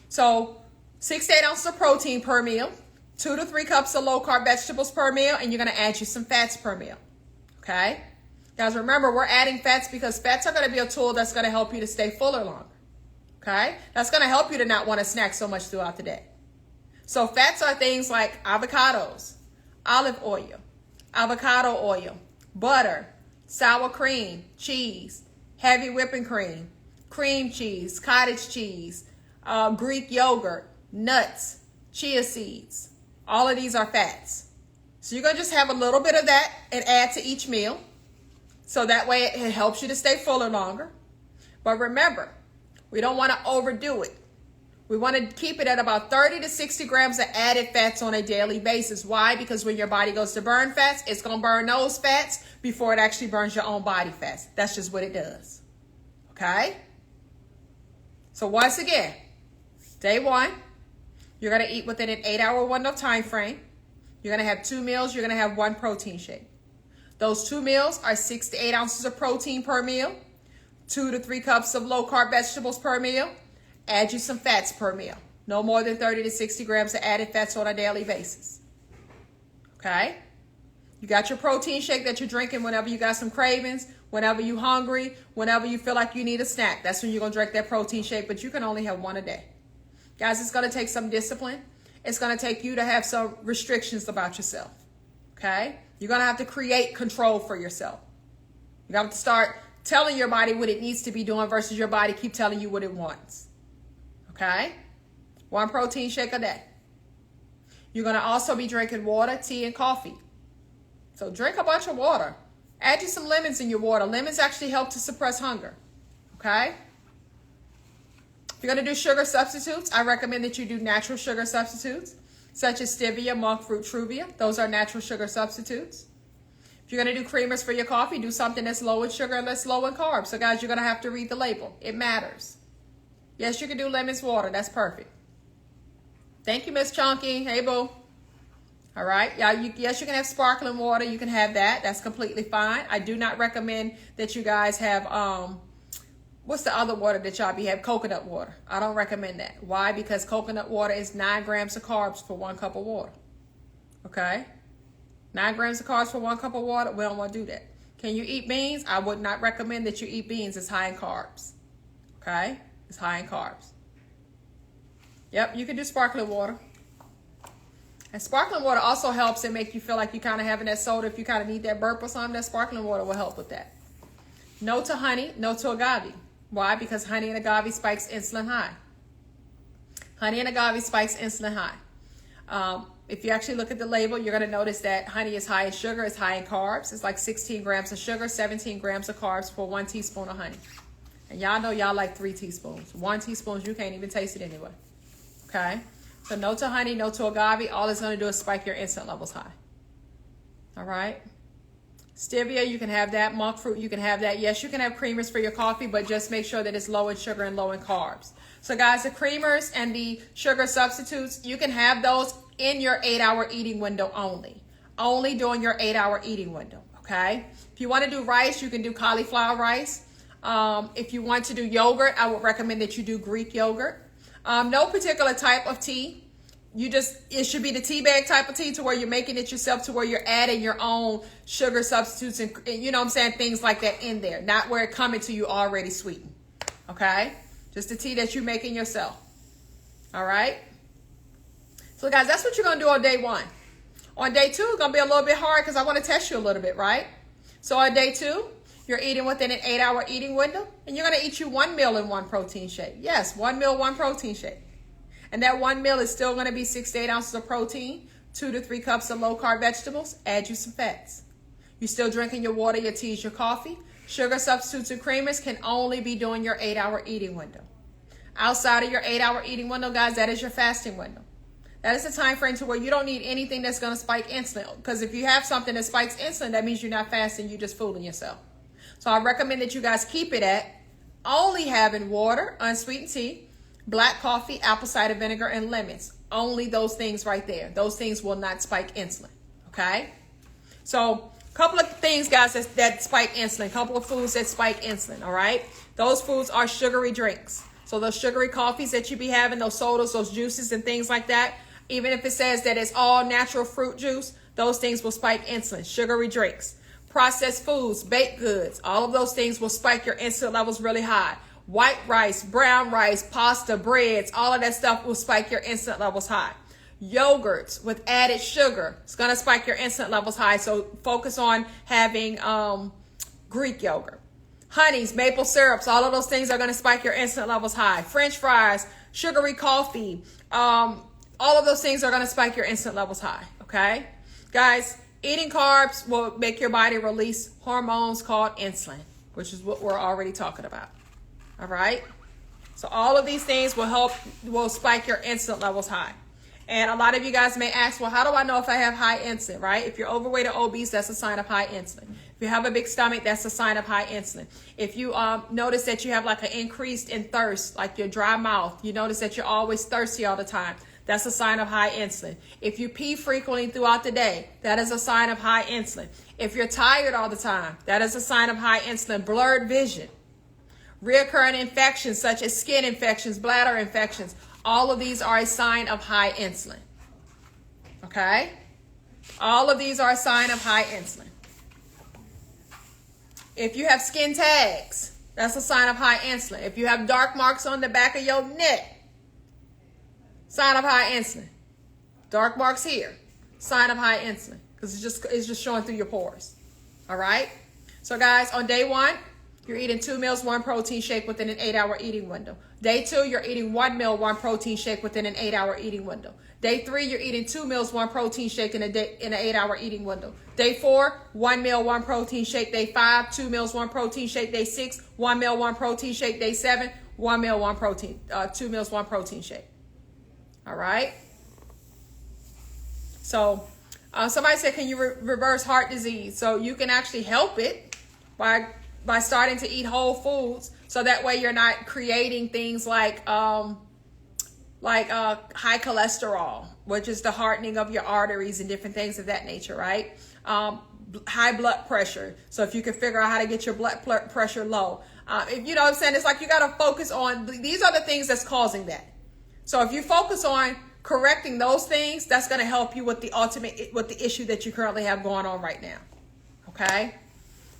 So 6 to 8 ounces of protein per meal, 2 to 3 cups of low-carb vegetables per meal, and you're going to add you some fats per meal, okay? Guys, remember, we're adding fats because fats are going to be a tool that's going to help you to stay fuller longer, okay? That's going to help you to not want to snack so much throughout the day. So fats are things like avocados, olive oil, avocado oil, butter, sour cream, cheese, heavy whipping cream, cream cheese, cottage cheese, Greek yogurt, nuts, chia seeds. All of these are fats. So you're going to just have a little bit of that and add to each meal. So that way it helps you to stay fuller longer. But remember, we don't want to overdo it. We want to keep it at about 30 to 60 grams of added fats on a daily basis. Why? Because when your body goes to burn fats, it's going to burn those fats before it actually burns your own body fats. That's just what it does. Okay? So once again, day 1, you're going to eat within an 8-hour window time frame. You're going to have 2 meals. You're going to have 1 protein shake. Those 2 meals are 6 to 8 ounces of protein per meal, 2 to 3 cups of low-carb vegetables per meal. Add you some fats per meal. No more than 30 to 60 grams of added fats on a daily basis. Okay? You got your protein shake that you're drinking whenever you got some cravings, whenever you're hungry, whenever you feel like you need a snack. That's when you're going to drink that protein shake, but you can only have 1 a day. Guys, it's going to take some discipline. It's going to take you to have some restrictions about yourself. Okay? You're going to have to create control for yourself. You got to start telling your body what it needs to be doing versus your body keep telling you what it wants. Okay? 1 protein shake a day. You're going to also be drinking water, tea, and coffee. So drink a bunch of water. Add you some lemons in your water. Lemons actually help to suppress hunger. Okay? If you're going to do sugar substitutes, I recommend that you do natural sugar substitutes, such as stevia, monk fruit, truvia. Those are natural sugar substitutes. If you're going to do creamers for your coffee, do something that's low in sugar and that's low in carbs. So guys, you're going to have to read the label. It matters. Yes, you can do lemons water. That's perfect. Thank you, Miss Chunky. Hey, boo. All right. Yeah, yes, you can have sparkling water. You can have that. That's completely fine. I do not recommend that you guys have, what's the other water that y'all have? Coconut water. I don't recommend that. Why? Because coconut water is 9 grams of carbs for 1 cup of water. Okay? 9 grams of carbs for 1 cup of water. We don't want to do that. Can you eat beans? I would not recommend that you eat beans. It's high in carbs. Okay? It's high in carbs. Yep, you can do sparkling water. And sparkling water also helps and make you feel like you kind of having that soda. If you kind of need that burp or something, that sparkling water will help with that. No to honey, no to agave. Why? Because honey and agave spikes insulin high. Honey and agave spikes insulin high. If you actually look at the label, you're going to notice that honey is high in sugar, it's high in carbs. It's like 16 grams of sugar, 17 grams of carbs for 1 teaspoon of honey. And y'all know y'all like 3 teaspoons. 1 teaspoon, you can't even taste it anyway. Okay? So no to honey, no to agave. All it's going to do is spike your insulin levels high. All right? Stevia, you can have that. Monk fruit, you can have that. Yes, you can have creamers for your coffee, but just make sure that it's low in sugar and low in carbs. So guys, the creamers and the sugar substitutes, you can have those in your 8-hour eating window only. Only during your 8-hour eating window, okay? If you want to do rice, you can do cauliflower rice. If you want to do yogurt, I would recommend that you do Greek yogurt. No particular type of tea. It should be the tea bag type of tea to where you're making it yourself, to where you're adding your own sugar substitutes and you know what I'm saying, things like that in there. Not where it coming to you already sweetened, okay? Just the tea that you're making yourself, all right? So guys, that's what you're going to do on day 1. On day 2, it's going to be a little bit hard because I want to test you a little bit, right? So on day 2, you're eating within an 8-hour eating window, and you're going to eat you 1 meal and 1 protein shake. Yes, 1 meal, 1 protein shake. And that 1 meal is still going to be 6 to 8 ounces of protein, 2 to 3 cups of low-carb vegetables. Add you some fats. You're still drinking your water, your teas, your coffee. Sugar substitutes and creamers can only be during your 8-hour eating window. Outside of your 8-hour eating window, guys, that is your fasting window. That is the time frame to where you don't need anything that's going to spike insulin. Because if you have something that spikes insulin, that means you're not fasting, you're just fooling yourself. So I recommend that you guys keep it at only having water, unsweetened tea, black coffee, apple cider vinegar, and lemons. Only those things right there. Those things will not spike insulin, okay? So a couple of things, guys, that spike insulin. A couple of foods that spike insulin, all right? Those foods are sugary drinks. So those sugary coffees that you be having, those sodas, those juices and things like that, even if it says that it's all natural fruit juice, those things will spike insulin. Sugary drinks, processed foods, baked goods, all of those things will spike your insulin levels really high. White rice, brown rice, pasta, breads, all of that stuff will spike your insulin levels high. Yogurts with added sugar, it's going to spike your insulin levels high. So focus on having Greek yogurt. Honeys, maple syrups, all of those things are going to spike your insulin levels high. French fries, sugary coffee, all of those things are going to spike your insulin levels high, okay? Guys, eating carbs will make your body release hormones called insulin, which is what we're already talking about, all right? So all of these things will spike your insulin levels high. And a lot of you guys may ask, well, how do I know if I have high insulin, right? If you're overweight or obese, that's a sign of high insulin. If you have a big stomach, that's a sign of high insulin. If you notice that you have like an increase in thirst, like your dry mouth, you notice that you're always thirsty all the time, that's a sign of high insulin. If you pee frequently throughout the day, that is a sign of high insulin. If you're tired all the time, that is a sign of high insulin. Blurred vision, recurrent infections such as skin infections, bladder infections, all of these are a sign of high insulin. Okay? All of these are a sign of high insulin. If you have skin tags, that's a sign of high insulin. If you have dark marks on the back of your neck, sign of high insulin. Dark marks here, sign of high insulin, because it's just showing through your pores. All right? So guys, on day 1, you're eating 2 meals, 1 protein shake within an 8-hour eating window. Day 2, you're eating 1 meal, 1 protein shake within an 8-hour eating window. Day 3, you're eating 2 meals, 1 protein shake in an 8-hour eating window. Day 4, 1 meal, 1 protein shake. Day 5, 2 meals, 1 protein shake. Day 6, 1 meal, 1 protein shake. Day 7, 1 meal, 1 protein, 2 meals, 1 protein shake. All right. So somebody said, can you reverse heart disease? So you can actually help it by starting to eat whole foods. So that way you're not creating things like high cholesterol, which is the hardening of your arteries and different things of that nature, right? High blood pressure. So if you can figure out how to get your blood pressure low, if you know what I'm saying, it's like you got to focus on, these are the things that's causing that. So if you focus on correcting those things, that's going to help you with the issue that you currently have going on right now. Okay.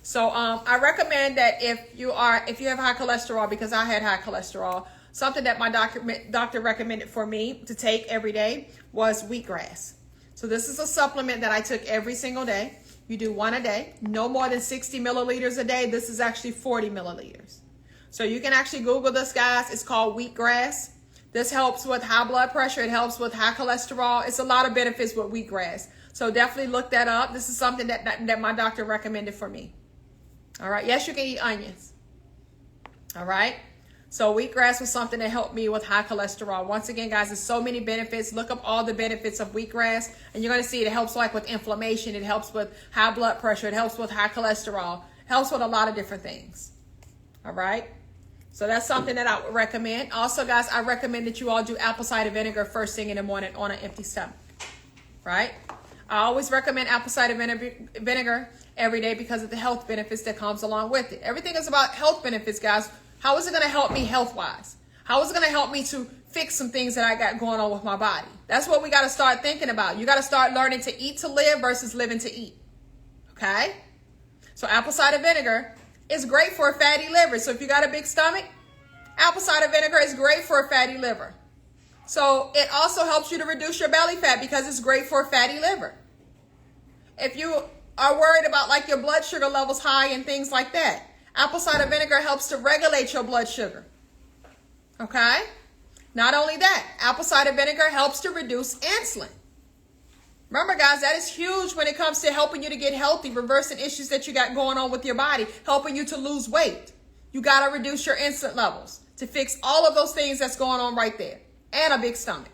So I recommend that if you have high cholesterol, because I had high cholesterol, something that my doctor recommended for me to take every day was wheatgrass. So this is a supplement that I took every single day. You do 1 a day, no more than 60 milliliters a day. This is actually 40 milliliters. So you can actually Google this, guys. It's called wheatgrass. This helps with high blood pressure. It helps with high cholesterol. It's a lot of benefits with wheatgrass. So definitely look that up. This is something that my doctor recommended for me. All right. Yes, you can eat onions. All right. So wheatgrass was something that helped me with high cholesterol. Once again, guys, there's so many benefits. Look up all the benefits of wheatgrass, and you're going to see it helps like with inflammation. It helps with high blood pressure. It helps with high cholesterol. It helps with a lot of different things. All right. So that's something that I would recommend. Also, guys, I recommend that you all do apple cider vinegar first thing in the morning on an empty stomach. Right. I always recommend apple cider vinegar every day because of the health benefits that comes along with it. Everything is about health benefits, guys. How is it going to help me health-wise? How is it going to help me to fix some things that I got going on with my body? That's what we got to start thinking about. You got to start learning to eat to live versus living to eat. Okay? So apple cider vinegar is great for a fatty liver. So if you got a big stomach, apple cider vinegar is great for a fatty liver. So it also helps you to reduce your belly fat because it's great for a fatty liver. If you are worried about like your blood sugar levels high and things like that, apple cider vinegar helps to regulate your blood sugar. Okay? Not only that, apple cider vinegar helps to reduce insulin. Remember, guys, that is huge when it comes to helping you to get healthy, reversing issues that you got going on with your body, helping you to lose weight. You got to reduce your insulin levels to fix all of those things that's going on right there. And a big stomach.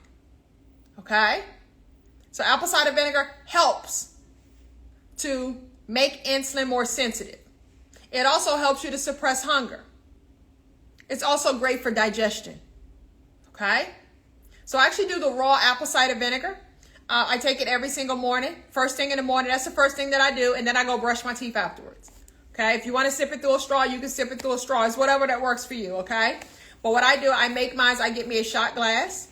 Okay? So apple cider vinegar helps to make insulin more sensitive. It also helps you to suppress hunger. It's also great for digestion. Okay? So I actually do the raw apple cider vinegar. I take it every single morning. First thing in the morning, that's the first thing that I do. And then I go brush my teeth afterwards. Okay? If you want to sip it through a straw, you can sip it through a straw. It's whatever that works for you. Okay? But what I do, I make mine, I get me a shot glass.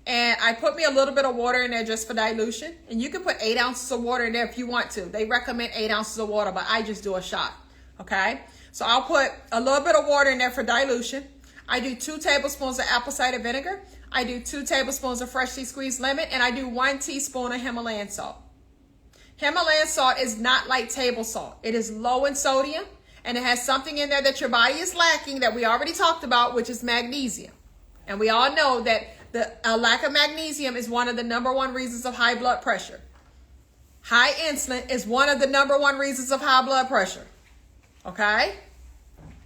And I put me a little bit of water in there just for dilution. And you can put 8 ounces of water in there if you want to. They recommend 8 ounces of water, but I just do a shot. Okay? So I'll put a little bit of water in there for dilution. I do 2 tablespoons of apple cider vinegar. I do 2 tablespoons of freshly squeezed lemon. And I do 1 teaspoon of Himalayan salt. Himalayan salt is not like table salt. It is low in sodium. And it has something in there that your body is lacking that we already talked about, which is magnesium. And we all know that a lack of magnesium is one of the #1 reasons of high blood pressure. High insulin is one of the #1 reasons of high blood pressure. Okay?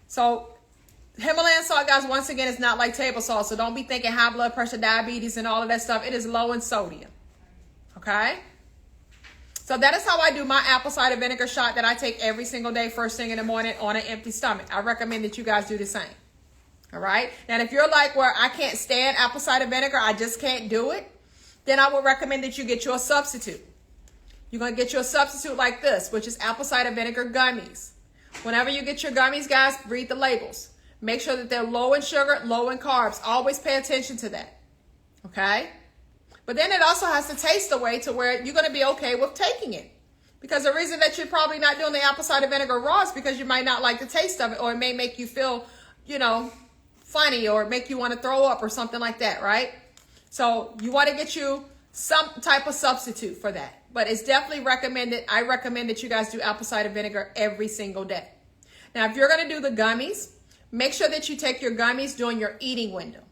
So Himalayan salt, guys, once again, is not like table salt. So don't be thinking high blood pressure, diabetes, and all of that stuff. It is low in sodium. Okay? So that is how I do my apple cider vinegar shot that I take every single day, first thing in the morning on an empty stomach. I recommend that you guys do the same. All right. Now, if you're like where I can't stand apple cider vinegar, I just can't do it, then I would recommend that you get you a substitute. You're going to get you a substitute like this, which is apple cider vinegar gummies. Whenever you get your gummies, guys, read the labels. Make sure that they're low in sugar, low in carbs. Always pay attention to that. Okay? But then it also has to taste a way to where you're going to be okay with taking it. Because the reason that you're probably not doing the apple cider vinegar raw is because you might not like the taste of it, or it may make you feel, funny, or make you want to throw up or something like that, right? So you want to get you some type of substitute for that. But it's definitely recommended. I recommend that you guys do apple cider vinegar every single day. Now, if you're going to do the gummies, make sure that you take your gummies during your eating window.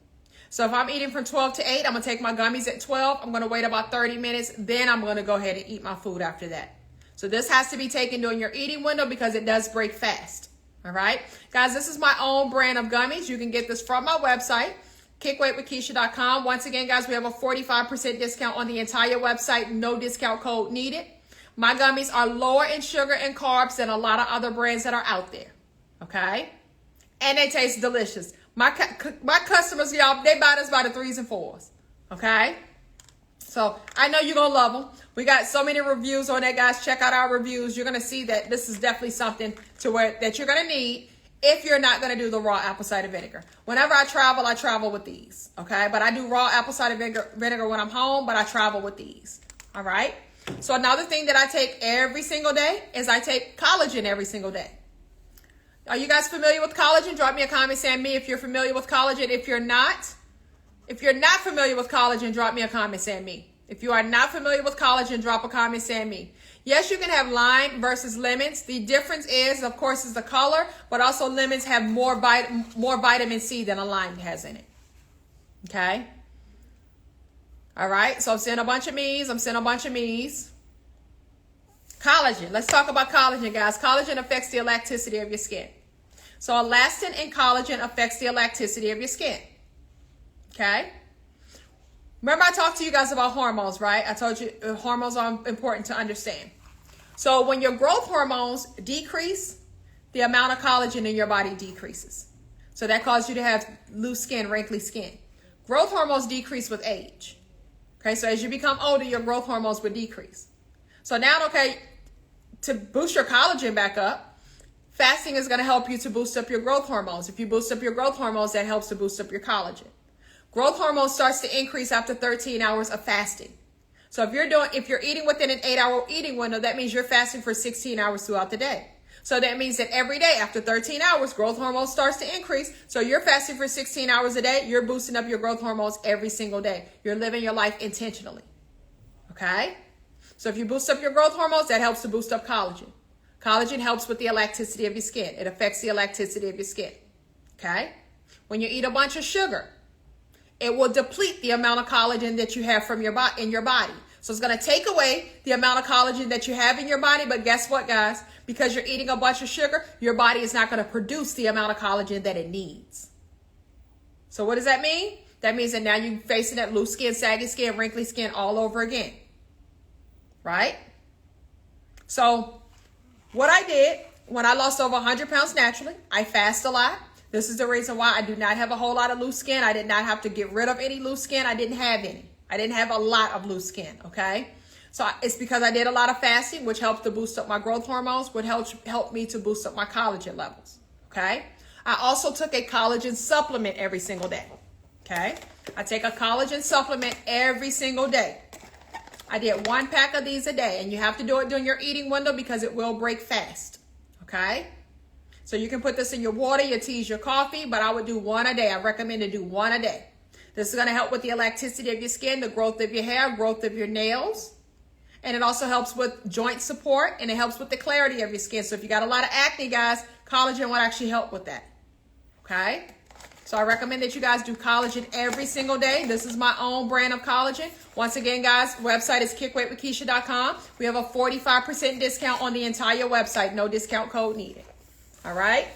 So if I'm eating from 12 to 8, I'm going to take my gummies at 12. I'm going to wait about 30 minutes. Then I'm going to go ahead and eat my food after that. So this has to be taken during your eating window because it does break fast. All right. Guys, this is my own brand of gummies. You can get this from my website, kickweightwithkeisha.com. Once again, guys, we have a 45% discount on the entire website. No discount code needed. My gummies are lower in sugar and carbs than a lot of other brands that are out there. Okay. And they taste delicious. My customers, y'all, they buy this by the 3s and 4s. Okay? So I know you're going to love them. We got so many reviews on that, guys. Check out our reviews. You're going to see that this is definitely something that you're going to need if you're not going to do the raw apple cider vinegar. Whenever I travel with these. Okay? But I do raw apple cider vinegar when I'm home, but I travel with these. All right? So another thing that I take every single day is I take collagen every single day. Are you guys familiar with collagen? Drop me a comment saying me if you're familiar with collagen. If you're not familiar with collagen, drop me a comment saying me. If you are not familiar with collagen, drop a comment saying me. Yes, you can have lime versus lemons. The difference is, of course, is the color, but also lemons have more vitamin C than a lime has in it. Okay? All right, so I'm seeing a bunch of me's. Collagen. Let's talk about collagen, guys. Collagen affects the elasticity of your skin. So elastin and collagen affects the elasticity of your skin. Okay? Remember I talked to you guys about hormones, right? I told you hormones are important to understand. So when your growth hormones decrease, the amount of collagen in your body decreases. So that causes you to have loose skin, wrinkly skin. Growth hormones decrease with age. Okay, so as you become older, your growth hormones will decrease. So now, okay, to boost your collagen back up, fasting is going to help you to boost up your growth hormones. If you boost up your growth hormones, that helps to boost up your collagen. Growth hormone starts to increase after 13 hours of fasting. So if you're eating within an 8-hour eating window, that means you're fasting for 16 hours throughout the day. So that means that every day after 13 hours, growth hormone starts to increase. So you're fasting for 16 hours a day. You're boosting up your growth hormones every single day. You're living your life intentionally. Okay? So if you boost up your growth hormones, that helps to boost up collagen. Collagen helps with the elasticity of your skin. It affects the elasticity of your skin. Okay? When you eat a bunch of sugar, it will deplete the amount of collagen that you have from in your body. So it's going to take away the amount of collagen that you have in your body. But guess what, guys? Because you're eating a bunch of sugar, your body is not going to produce the amount of collagen that it needs. So what does that mean? That means that now you're facing that loose skin, saggy skin, wrinkly skin all over again. Right? So what I did when I lost over 100 pounds naturally, I fast a lot. This is the reason why I do not have a whole lot of loose skin. I did not have to get rid of any loose skin. I didn't have any. I didn't have a lot of loose skin, okay? So it's because I did a lot of fasting, which helped to boost up my growth hormones, which helped me to boost up my collagen levels, okay? I also took a collagen supplement every single day, okay? I take a collagen supplement every single day. I did 1 pack of these a day, and you have to do it during your eating window because it will break fast, okay? So you can put this in your water, your teas, your coffee, but I would do 1 a day. I recommend to do 1 a day. This is going to help with the elasticity of your skin, the growth of your hair, growth of your nails. And it also helps with joint support, and it helps with the clarity of your skin. So if you got a lot of acne, guys, collagen would actually help with that. Okay? So I recommend that you guys do collagen every single day. This is my own brand of collagen. Once again, guys, website is kickweightwithkeisha.com. We have a 45% discount on the entire website. No discount code needed. All right?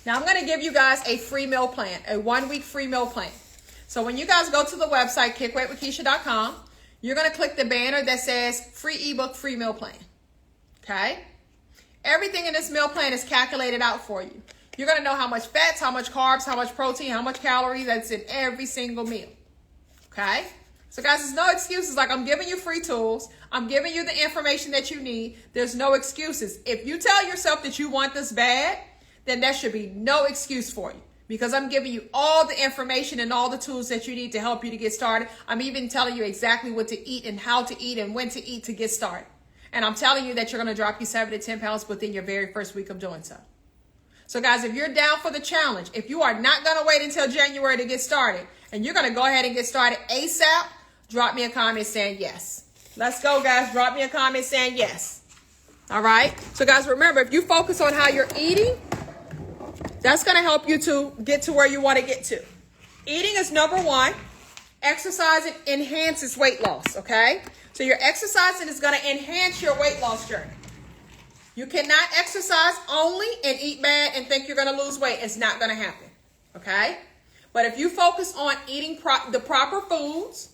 Now I'm going to give you guys a free meal plan, a 1-week free meal plan. So when you guys go to the website, kickweightwithkeisha.com, you're going to click the banner that says free ebook, free meal plan. Okay? Everything in this meal plan is calculated out for you. You're going to know how much fats, how much carbs, how much protein, how much calories that's in every single meal. Okay? So guys, there's no excuses. Like, I'm giving you free tools. I'm giving you the information that you need. There's no excuses. If you tell yourself that you want this bad, then there should be no excuse for you. Because I'm giving you all the information and all the tools that you need to help you to get started. I'm even telling you exactly what to eat and how to eat and when to eat to get started. And I'm telling you that you're going to drop you 7 to 10 pounds within your very first week of doing so. So guys, if you're down for the challenge, if you are not going to wait until January to get started, and you're going to go ahead and get started ASAP, drop me a comment saying yes. Let's go, guys. Drop me a comment saying yes. All right. So guys, remember, if you focus on how you're eating, that's going to help you to get to where you want to get to. Eating is number 1. Exercising enhances weight loss, okay? So your exercising is going to enhance your weight loss journey. You cannot exercise only and eat bad and think you're going to lose weight. It's not going to happen, okay? But if you focus on eating the proper foods,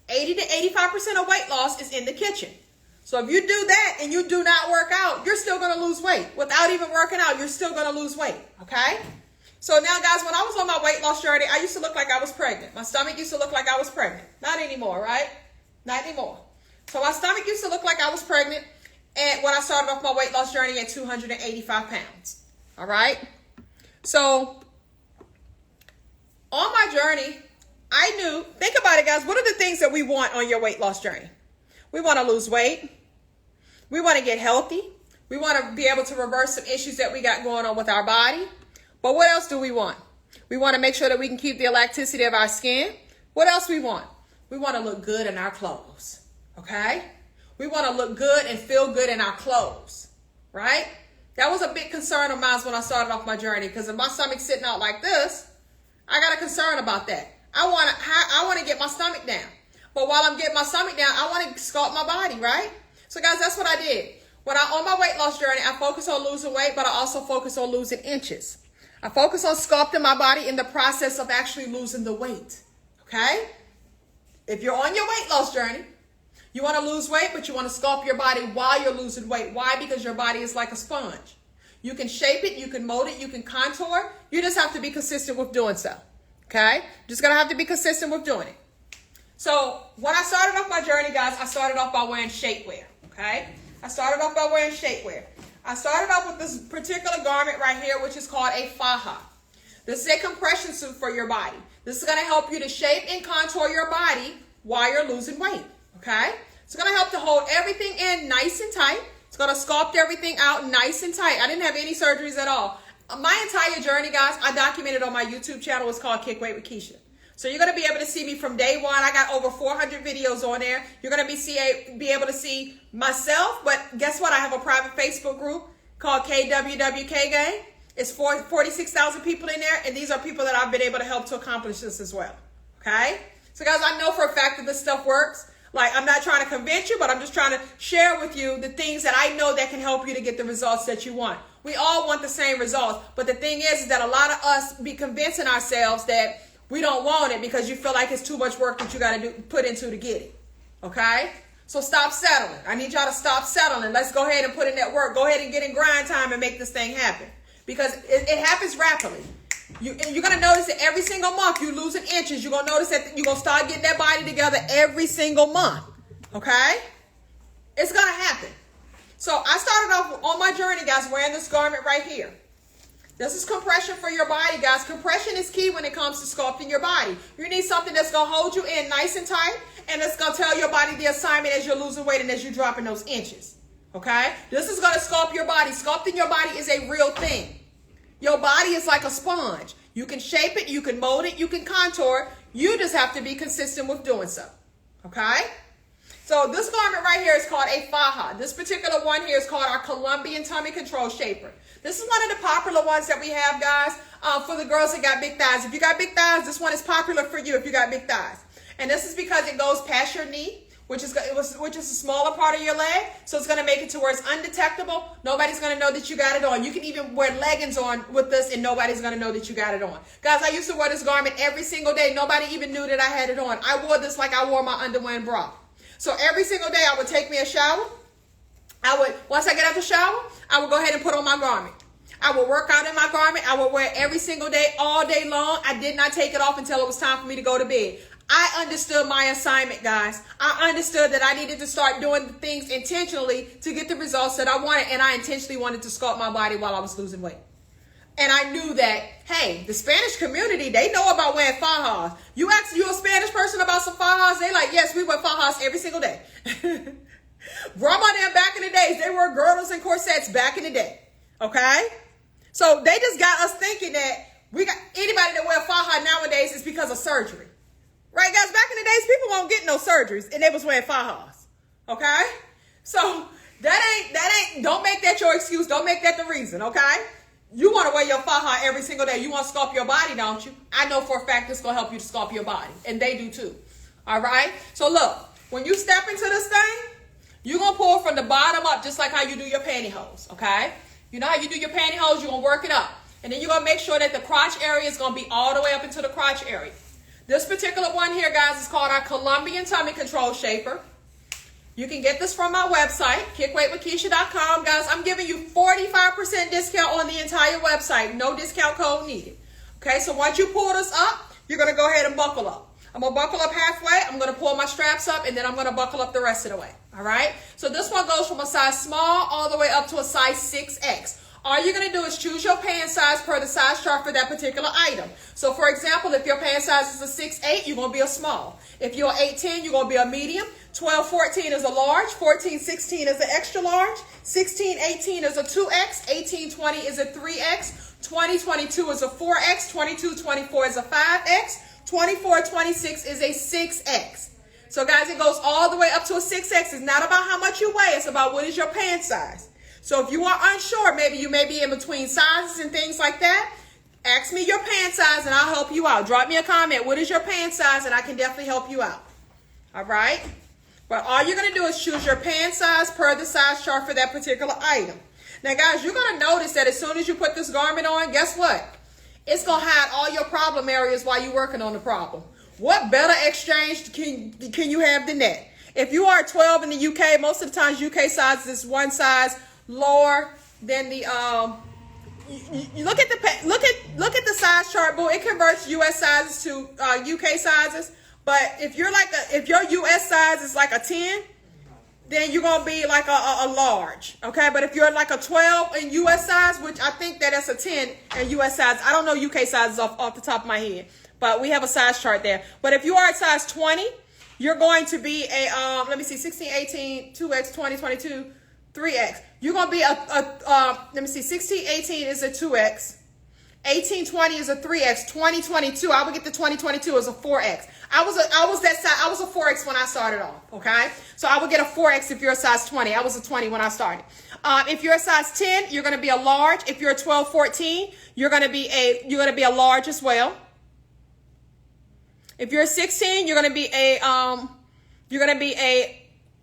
80 to 85% of weight loss is in the kitchen. So if you do that and you do not work out, you're still going to lose weight. Without even working out, you're still going to lose weight, okay? So now, guys, when I was on my weight loss journey, I used to look like I was pregnant. My stomach used to look like I was pregnant. Not anymore, right? Not anymore. So my stomach used to look like I was pregnant and when I started off my weight loss journey at 285 pounds, all right? So on my journey, I knew, think about it, guys, what are the things that we want on your weight loss journey? We want to lose weight. We want to get healthy. We want to be able to reverse some issues that we got going on with our body. But what else do we want? We want to make sure that we can keep the elasticity of our skin. What else we want? We want to look good in our clothes, okay? We want to look good and feel good in our clothes, right? That was a big concern of mine when I started off my journey, because if my stomach's sitting out like this, I got a concern about that. I want to get my stomach down. But while I'm getting my stomach down, I want to sculpt my body, right? So guys, that's what I did. When I'm on my weight loss journey, I focus on losing weight, but I also focus on losing inches. I focus on sculpting my body in the process of actually losing the weight. Okay? If you're on your weight loss journey, you want to lose weight, but you want to sculpt your body while you're losing weight. Why? Because your body is like a sponge. You can shape it, you can mold it, you can contour. You just have to be consistent with doing so. Okay? Just going to have to be consistent with doing it. So when I started off my journey, guys, I started off by wearing shapewear. Okay? I started off by wearing shapewear. I started off with this particular garment right here, which is called a faja. This is a compression suit for your body. This is going to help you to shape and contour your body while you're losing weight. Okay? It's going to help to hold everything in nice and tight. It's going to sculpt everything out nice and tight. I didn't have any surgeries at all. My entire journey, guys, I documented on my YouTube channel. It's called Kick Weight with Keisha. So you're going to be able to see me from day one. I got over 400 videos on there. You're going to be able to see myself. But guess what? I have a private Facebook group called KWWK Gang. It's 46,000 people in there. And these are people that I've been able to help to accomplish this as well. Okay? So guys, I know for a fact that this stuff works. Like, I'm not trying to convince you, but I'm just trying to share with you the things that I know that can help you to get the results that you want. We all want the same results. But the thing is that a lot of us be convincing ourselves that we don't want it because you feel like it's too much work that you got to put into to get it. Okay? So stop settling. I need y'all to stop settling. Let's go ahead and put in that work. Go ahead and get in grind time and make this thing happen. Because it happens rapidly. You're going to notice that every single month you're losing inches. You're going to notice that you're going to start getting that body together every single month. Okay? It's going to happen. So I started off on my journey, guys, wearing this garment right here. This is compression for your body, guys. Compression is key when it comes to sculpting your body. You need something that's going to hold you in nice and tight, and it's going to tell your body the assignment as you're losing weight and as you're dropping those inches. Okay? This is going to sculpt your body. Sculpting your body is a real thing. Your body is like a sponge. You can shape it, you can mold it, you can contour. You just have to be consistent with doing so. Okay? So this garment right here is called a faja. This particular one here is called our Colombian Tummy Control Shaper. This is one of the popular ones that we have, guys, for the girls that got big thighs. If you got big thighs, this one is popular for you if you got big thighs. And this is because it goes past your knee, which is a smaller part of your leg. So it's going to make it to where it's undetectable. Nobody's going to know that you got it on. You can even wear leggings on with this and nobody's going to know that you got it on. Guys, I used to wear this garment every single day. Nobody even knew that I had it on. I wore this like I wore my underwear and bra. So every single day I would take me a shower. Once I get out the shower, I would go ahead and put on my garment. I would work out in my garment. I would wear it every single day, all day long. I did not take it off until it was time for me to go to bed. I understood my assignment, guys. I understood that I needed to start doing things intentionally to get the results that I wanted, and I intentionally wanted to sculpt my body while I was losing weight. And I knew that, hey, the Spanish community, they know about wearing fajas. You ask a Spanish person about some fajas, they like, yes, we wear fajas every single day. Grandma them back in the days, they wore girdles and corsets back in the day. Okay? So they just got us thinking that we got anybody that wear faja nowadays is because of surgery. Right, guys? Back in the days, people won't get no surgeries, and they was wearing fajas. Okay? So that ain't, don't make that your excuse. Don't make that the reason, okay? You want to wear your faja every single day. You want to sculpt your body, don't you? I know for a fact it's going to help you to sculpt your body, and they do too. All right? So look, when you step into this thing, you're going to pull from the bottom up just like how you do your pantyhose, okay? You know how you do your pantyhose? You're going to work it up. And then you're going to make sure that the crotch area is going to be all the way up into the crotch area. This particular one here, guys, is called our Colombian Tummy Control Shaper. You can get this from my website, kickweightwithkeisha.com. Guys, I'm giving you 45% discount on the entire website. No discount code needed. Okay, so once you pull this up, you're going to go ahead and buckle up. I'm going to buckle up halfway. I'm going to pull my straps up, and then I'm going to buckle up the rest of the way. All right? So this one goes from a size small all the way up to a size 6X. All you're going to do is choose your pant size per the size chart for that particular item. So, for example, if your pant size is a 6'8", you're going to be a small. If you're 8'10", you're going to be a medium. 12'14" is a large. 14'16" is an extra large. 16'18" is a 2X. 18'20" is a 3X. 20'22" is a 4X. 22'24" is a 5X. 24'26" is a 6X. So, guys, it goes all the way up to a 6X. It's not about how much you weigh. It's about what is your pant size. So if you are unsure, maybe you may be in between sizes and things like that, ask me your pant size and I'll help you out. Drop me a comment. What is your pant size? And I can definitely help you out. All right? But all you're going to do is choose your pant size per the size chart for that particular item. Now, guys, you're going to notice that as soon as you put this garment on, guess what? It's going to hide all your problem areas while you're working on the problem. What better exchange can you have than that? If you are 12 in the UK, most of the times UK size is one size lower than the you look at the size chart, boo. It converts US sizes to UK sizes. But if your US size is like a 10, then you're gonna be like a large, okay? But if you're like a 12 in US size, which I think that's a 10 in US size, I don't know UK sizes off the top of my head, but we have a size chart there. But if you are at size 20, you're going to be a let me see, 16, 18, 2X, 20, 22, 3X. You're gonna be let me see, 16, 18 is a 2X. 18, 20 is a 3X. 20, 22, I would get the 20, 22 as a 4X. I was that size. I was a 4X when I started off, okay? So I would get a 4X if you're a size 20. I was a 20 when I started. If you're a size 10, you're going to be a large. If you're a 12, 14, you're going to be a large as well. If you're a 16, you're going to be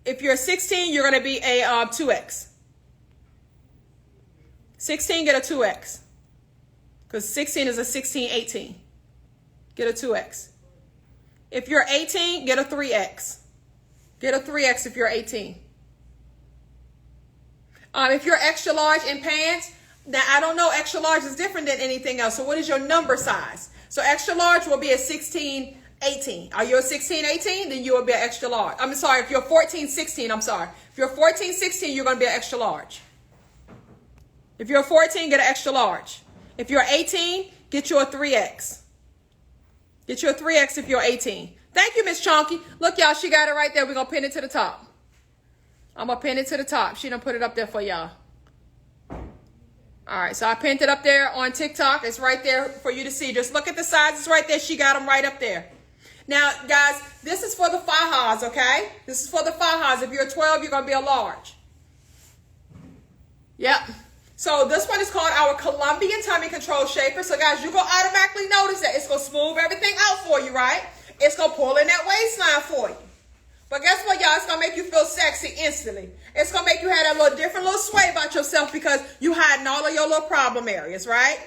if you're a 16, you're going to be a 2X. 16, get a 2X. Because 16 is a 16, 18. Get a 2X. If you're 18, get a 3X. Get a 3X if you're 18. If you're extra large in pants, now I don't know, extra large is different than anything else. So what is your number size? So extra large will be a 16, 18. Are you a 16, 18? Then you will be an extra large. I'm sorry, if you're 14, 16, I'm sorry. If you're 14, 16, you're going to be an extra large. If you're 14, get an extra large. If you're 18, get you a 3X. Get you a 3X if you're 18. Thank you, Miss Chonky. Look, y'all, she got it right there. We're going to pin it to the top. I'm going to pin it to the top. She done put it up there for y'all. All right, so I pinned it up there on TikTok. It's right there for you to see. Just look at the sizes right there. She got them right up there. Now, guys, this is for the fajas, okay? This is for the fajas. If you're 12, you're going to be a large. Yep. So this one is called our Colombian Tummy Control Shaper. So guys, you're going to automatically notice that it's going to smooth everything out for you, right? It's going to pull in that waistline for you. But guess what, y'all? It's going to make you feel sexy instantly. It's going to make you have that little different little sway about yourself because you hiding all of your little problem areas, right?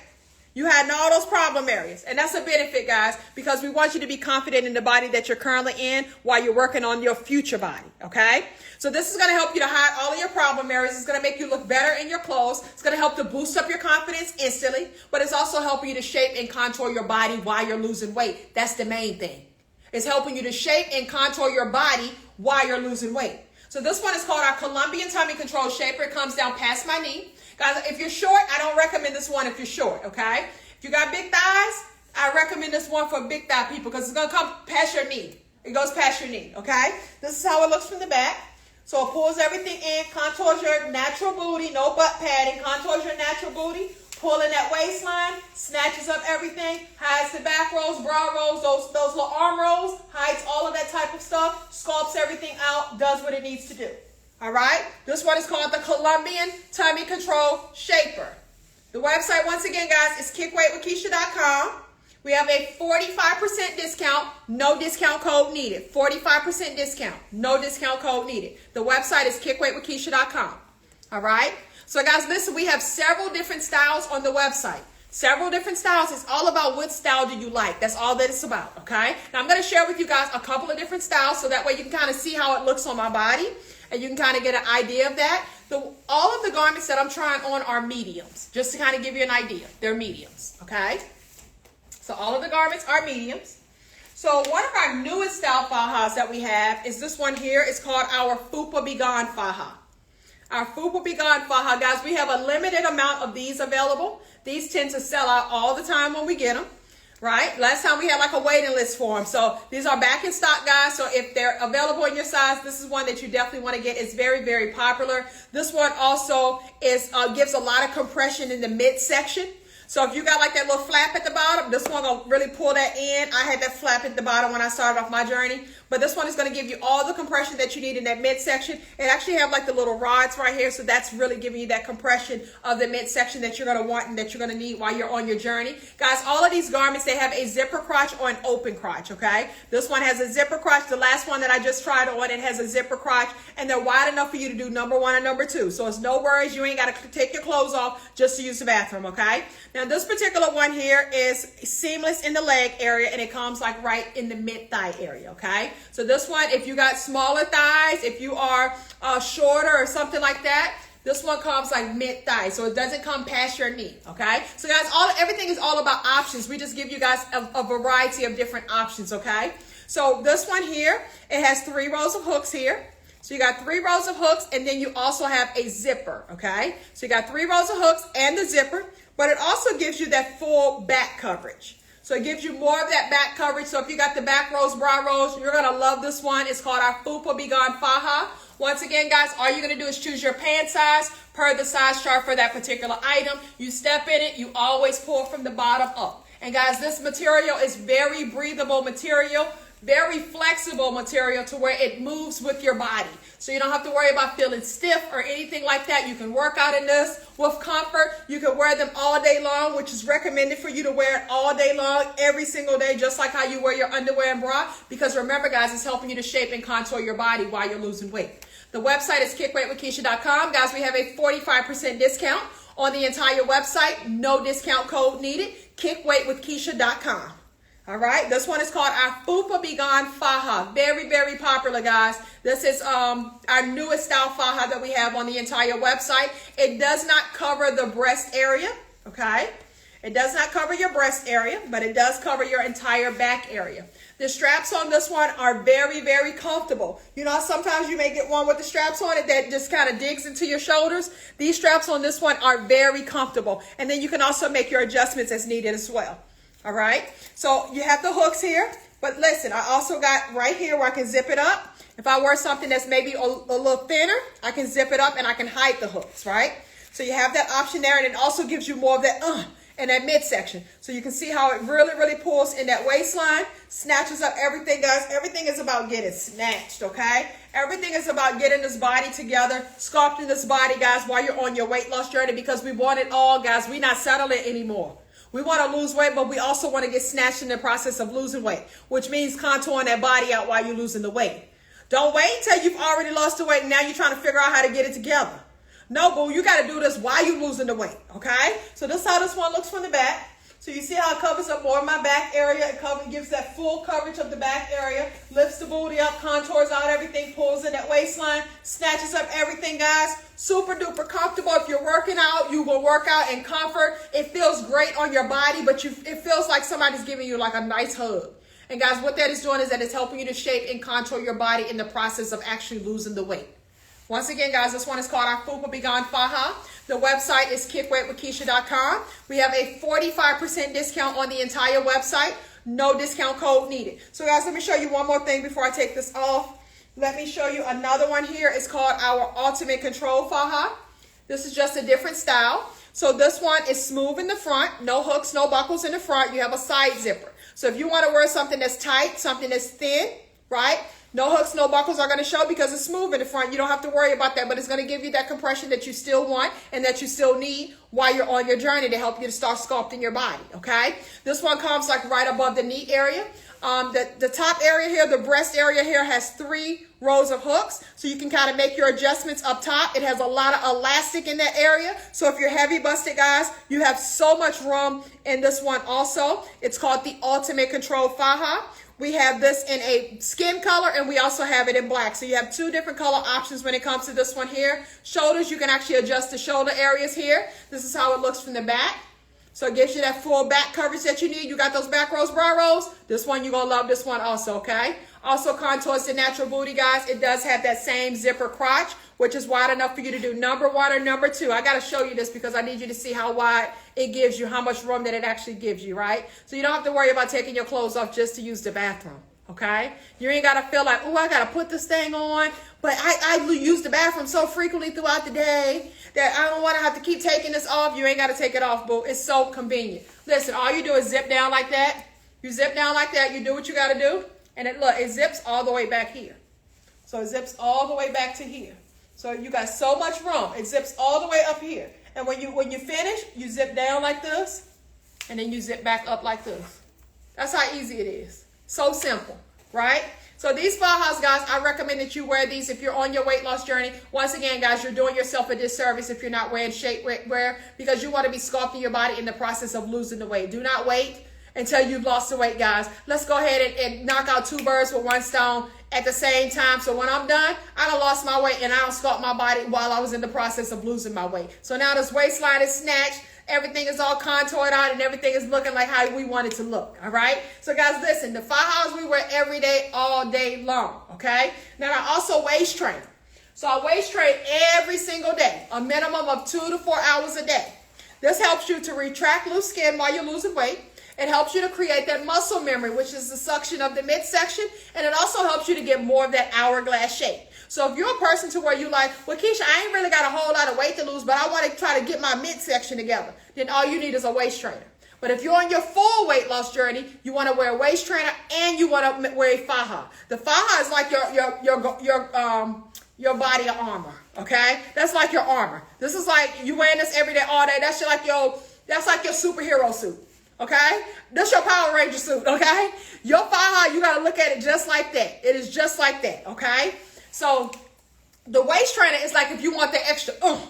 You hiding all those problem areas. And that's a benefit, guys, because we want you to be confident in the body that you're currently in while you're working on your future body, okay? So this is going to help you to hide all of your problem areas. It's going to make you look better in your clothes. It's going to help to boost up your confidence instantly, but it's also helping you to shape and contour your body while you're losing weight. That's the main thing. It's helping you to shape and contour your body while you're losing weight. So this one is called our Colombian Tummy Control Shaper. It comes down past my knee. Guys, if you're short, I don't recommend this one if you're short, okay? If you got big thighs, I recommend this one for big thigh people because it's going to come past your knee. It goes past your knee, okay? This is how it looks from the back. So it pulls everything in, contours your natural booty, no butt padding, contours your natural booty, pulling that waistline, snatches up everything, hides the back rolls, bra rolls, those little arm rolls, hides all of that type of stuff, sculpts everything out, does what it needs to do. All right? This one is called the Colombian Tummy Control Shaper. The website, once again, guys, is kickweightwithkeisha.com. We have a 45% discount, no discount code needed. 45% discount, no discount code needed. The website is kickweightwithkeisha.com. All right? So, guys, listen, we have several different styles on the website. Several different styles. It's all about what style do you like. That's all that it's about, okay? Now, I'm going to share with you guys a couple of different styles so that way you can kind of see how it looks on my body and you can kind of get an idea of that. All of the garments that I'm trying on are mediums, just to kind of give you an idea. They're mediums, okay? So all of the garments are mediums. So one of our newest style fajas that we have is this one here. It's called our Fupa Be Gone faja. Our Fupa Be Gone faja, guys, we have a limited amount of these available. These tend to sell out all the time when we get them, right? Last time we had like a waiting list for them. So these are back in stock, guys. So if they're available in your size, this is one that you definitely want to get. It's very, very popular. This one also is gives a lot of compression in the midsection. So if you got like that little flap at the bottom, this one will really pull that in. I had that flap at the bottom when I started off my journey. But this one is going to give you all the compression that you need in that midsection. It actually have like the little rods right here, so that's really giving you that compression of the midsection that you're going to want and that you're going to need while you're on your journey. Guys, all of these garments, they have a zipper crotch or an open crotch, okay? This one has a zipper crotch. The last one that I just tried on, it has a zipper crotch, and they're wide enough for you to do number 1 and number 2. So it's no worries. You ain't got to take your clothes off just to use the bathroom, okay? Now, this particular one here is seamless in the leg area, and it comes like right in the mid-thigh area, okay? So this one, if you got smaller thighs, if you are shorter or something like that, this one comes like mid-thigh, so it doesn't come past your knee, okay? So guys, everything is all about options. We just give you guys a variety of different options, okay? So this one here, it has 3 rows of hooks here. So you got 3 rows of hooks, and then you also have a zipper, okay? So you got 3 rows of hooks and the zipper, but it also gives you that full back coverage. So it gives you more of that back coverage. So if you got the back rows, bra rows, you're going to love this one. It's called our Fupa Be Gone Faja. Once again, guys, all you're going to do is choose your pant size per the size chart for that particular item. You step in it. You always pull from the bottom up. And guys, this material is very breathable material, very flexible material to where it moves with your body. So you don't have to worry about feeling stiff or anything like that. You can work out in this with comfort. You can wear them all day long, which is recommended for you to wear it all day long, every single day, just like how you wear your underwear and bra. Because remember, guys, it's helping you to shape and contour your body while you're losing weight. The website is kickweightwithkeisha.com. Guys, we have a 45% discount on the entire website. No discount code needed. kickweightwithkeisha.com. All right, this one is called our Fupa Be Gone Faja. Very, very popular, guys. This is our newest style faja that we have on the entire website. It does not cover the breast area, okay? It does not cover your breast area, but it does cover your entire back area. The straps on this one are very, very comfortable. You know, sometimes you may get one with the straps on it that just kind of digs into your shoulders. These straps on this one are very comfortable. And then you can also make your adjustments as needed as well. All right, so you have the hooks here, but listen, I also got right here where I can zip it up. If I wear something that's maybe a little thinner, I can zip it up and I can hide the hooks, right? So you have that option there, and it also gives you more of that in that midsection. So you can see how it really, really pulls in that waistline, snatches up everything, guys. Everything is about getting snatched, okay? Everything is about getting this body together, sculpting this body, guys, while you're on your weight loss journey, because we want it all, guys. We're not settling anymore. We want to lose weight, but we also want to get snatched in the process of losing weight, which means contouring that body out while you're losing the weight. Don't wait until you've already lost the weight and now you're trying to figure out how to get it together. No, boo, you got to do this while you're losing the weight, okay? So this is how this one looks from the back. So you see how it covers up more of my back area. It gives that full coverage of the back area, lifts the booty up, contours out everything, pulls in that waistline, snatches up everything, guys. Super duper comfortable. If you're working out, you will work out in comfort. It feels great on your body, but it feels like somebody's giving you like a nice hug. And guys, what that is doing is that it's helping you to shape and contour your body in the process of actually losing the weight. Once again, guys, this one is called our Fupa Be Gone Faja. The website is kickweightwithkeisha.com. We have a 45% discount on the entire website. No discount code needed. So, guys, let me show you one more thing before I take this off. Let me show you another one here. It's called our Ultimate Control Faja. This is just a different style. So this one is smooth in the front. No hooks, no buckles in the front. You have a side zipper. So if you want to wear something that's tight, something that's thin, right? No hooks, no buckles are going to show because it's smooth in the front. You don't have to worry about that, but it's going to give you that compression that you still want and that you still need while you're on your journey to help you to start sculpting your body, okay? This one comes like right above the knee area. The top area here, the breast area here has 3 rows of hooks, so you can kind of make your adjustments up top. It has a lot of elastic in that area, so if you're heavy busted, guys, you have so much room in this one also. It's called the Ultimate Control Faja. We have this in a skin color, and we also have it in black. So you have 2 different color options when it comes to this one here. Shoulders, you can actually adjust the shoulder areas here. This is how it looks from the back. So it gives you that full back coverage that you need. You got those back rows, bra rows. This one, you're going to love this one also, okay? Also contours the natural booty, guys. It does have that same zipper crotch, which is wide enough for you to do number 1 or number 2. I got to show you this because I need you to see how wide it gives you, how much room that it actually gives you, right? So you don't have to worry about taking your clothes off just to use the bathroom, okay? You ain't got to feel like, oh, I got to put this thing on. But I use the bathroom so frequently throughout the day that I don't want to have to keep taking this off. You ain't got to take it off, boo. It's so convenient. Listen, all you do is zip down like that. You zip down like that. You do what you got to do. And it zips all the way back here. So it zips all the way back to here. So you got so much room. It zips all the way up here. And when you finish, you zip down like this, and then you zip back up like this. That's how easy it is. So simple, right? So these fajas, guys, I recommend that you wear these if you're on your weight loss journey. Once again, guys, you're doing yourself a disservice if you're not wearing shapewear, because you want to be sculpting your body in the process of losing the weight. Do not wait until you've lost the weight, guys. Let's go ahead and knock out 2 birds with 1 stone at the same time. So when I'm done, I done lost my weight and I don't sculpt my body while I was in the process of losing my weight. So now this waistline is snatched. Everything is all contoured out and everything is looking like how we want it to look. All right. So guys, listen, the fajas we wear every day, all day long. Okay. Now I also waist train. So I waist train every single day, a minimum of 2 to 4 hours a day. This helps you to retract loose skin while you're losing weight. It helps you to create that muscle memory, which is the suction of the midsection. And it also helps you to get more of that hourglass shape. So if you're a person to where you like, well, Keisha, I ain't really got a whole lot of weight to lose, but I want to try to get my midsection together, then all you need is a waist trainer. But if you're on your full weight loss journey, you want to wear a waist trainer and you want to wear a faja. The faja is like your body armor, okay? That's like your armor. This is like you wearing this every day, all day. That's like your superhero suit. Okay? That's your Power Ranger suit, okay? Your faja, you got to look at it just like that. It is just like that, okay? So the waist trainer is like if you want the extra oomph.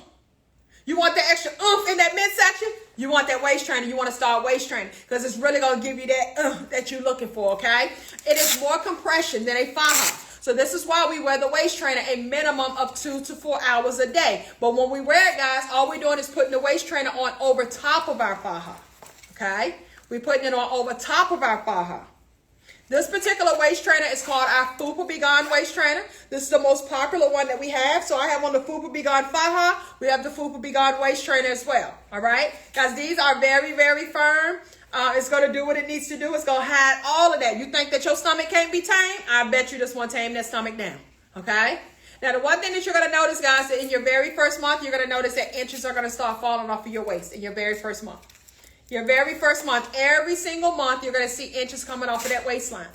You want the extra oomph in that midsection, you want that waist trainer. You want to start waist training because it's really going to give you that that you're looking for, okay? It is more compression than a faja. So this is why we wear the waist trainer a minimum of 2 to 4 hours a day. But when we wear it, guys, all we're doing is putting the waist trainer on over top of our faja. Okay, we're putting it on over top of our faja. This particular waist trainer is called our Fupa Be Gone waist trainer. This is the most popular one that we have. So I have on the Fupa Be Gone faja. We have the Fupa Be Gone waist trainer as well. All right, guys, these are very, very firm. It's going to do what it needs to do. It's going to hide all of that. You think that your stomach can't be tamed? I bet you just want to tame that stomach down. Okay. Now, the one thing that you're going to notice, guys, that in your very first month, you're going to notice that inches are going to start falling off of your waist in your very first month. Your very first month, every single month, you're going to see inches coming off of that waistline.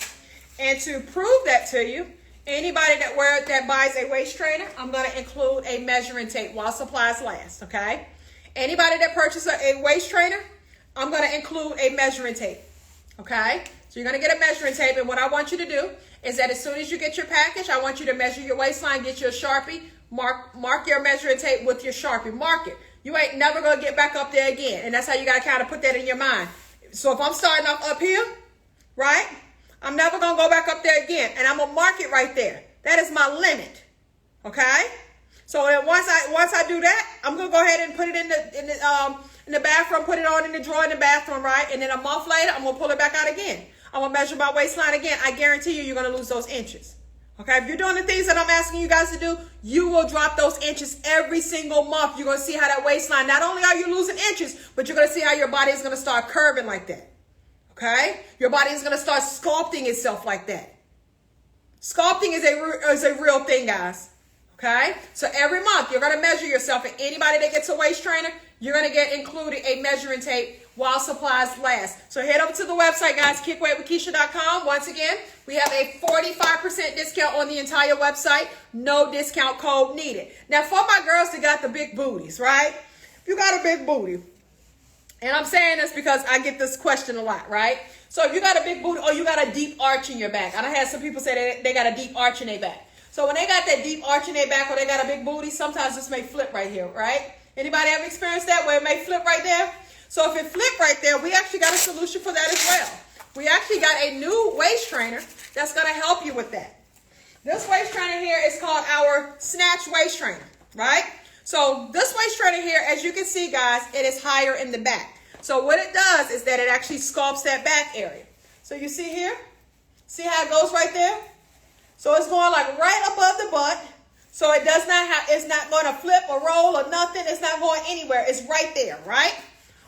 And to prove that to you, anybody that buys a waist trainer, I'm going to include a measuring tape while supplies last, okay? Anybody that purchases a waist trainer, I'm going to include a measuring tape, okay? So you're going to get a measuring tape, and what I want you to do is that as soon as you get your package, I want you to measure your waistline, get your Sharpie, mark your measuring tape with your Sharpie, mark it. You ain't never going to get back up there again. And that's how you got to kind of put that in your mind. So if I'm starting off up here, right, I'm never going to go back up there again. And I'm going to mark it right there. That is my limit. Okay? So then once I do that, I'm going to go ahead and put it in the bathroom, put it on in the drawer in the bathroom, right? And then a month later, I'm going to pull it back out again. I'm going to measure my waistline again. I guarantee you're going to lose those inches. Okay, if you're doing the things that I'm asking you guys to do, you will drop those inches every single month. You're going to see how that waistline, not only are you losing inches, but you're going to see how your body is going to start curving like that. Okay, your body is going to start sculpting itself like that. Sculpting is a real thing, guys. Okay, so every month you're going to measure yourself, and anybody that gets a waist trainer, you're going to get included a measuring tape while supplies last. So head over to the website, guys, kickweightwithkeisha.com. Once again, we have a 45% discount on the entire website. No discount code needed. Now, for my girls that got the big booties, right? If you got a big booty, and I'm saying this because I get this question a lot, right? So if you got a big booty or you got a deep arch in your back, I done had some people say they got a deep arch in their back. So when they got that deep arch in their back or they got a big booty, sometimes this may flip right here, right? Anybody ever experienced that where it may flip right there? So if it flipped right there, we actually got a solution for that as well. We actually got a new waist trainer that's going to help you with that. This waist trainer here is called our Snatch Waist Trainer, right? So this waist trainer here, as you can see, guys, it is higher in the back. So what it does is that it actually sculpts that back area. So you see here? See how it goes right there? So it's going like right above the butt. So it does not have, it's not going to flip or roll or nothing. It's not going anywhere. It's right there, right?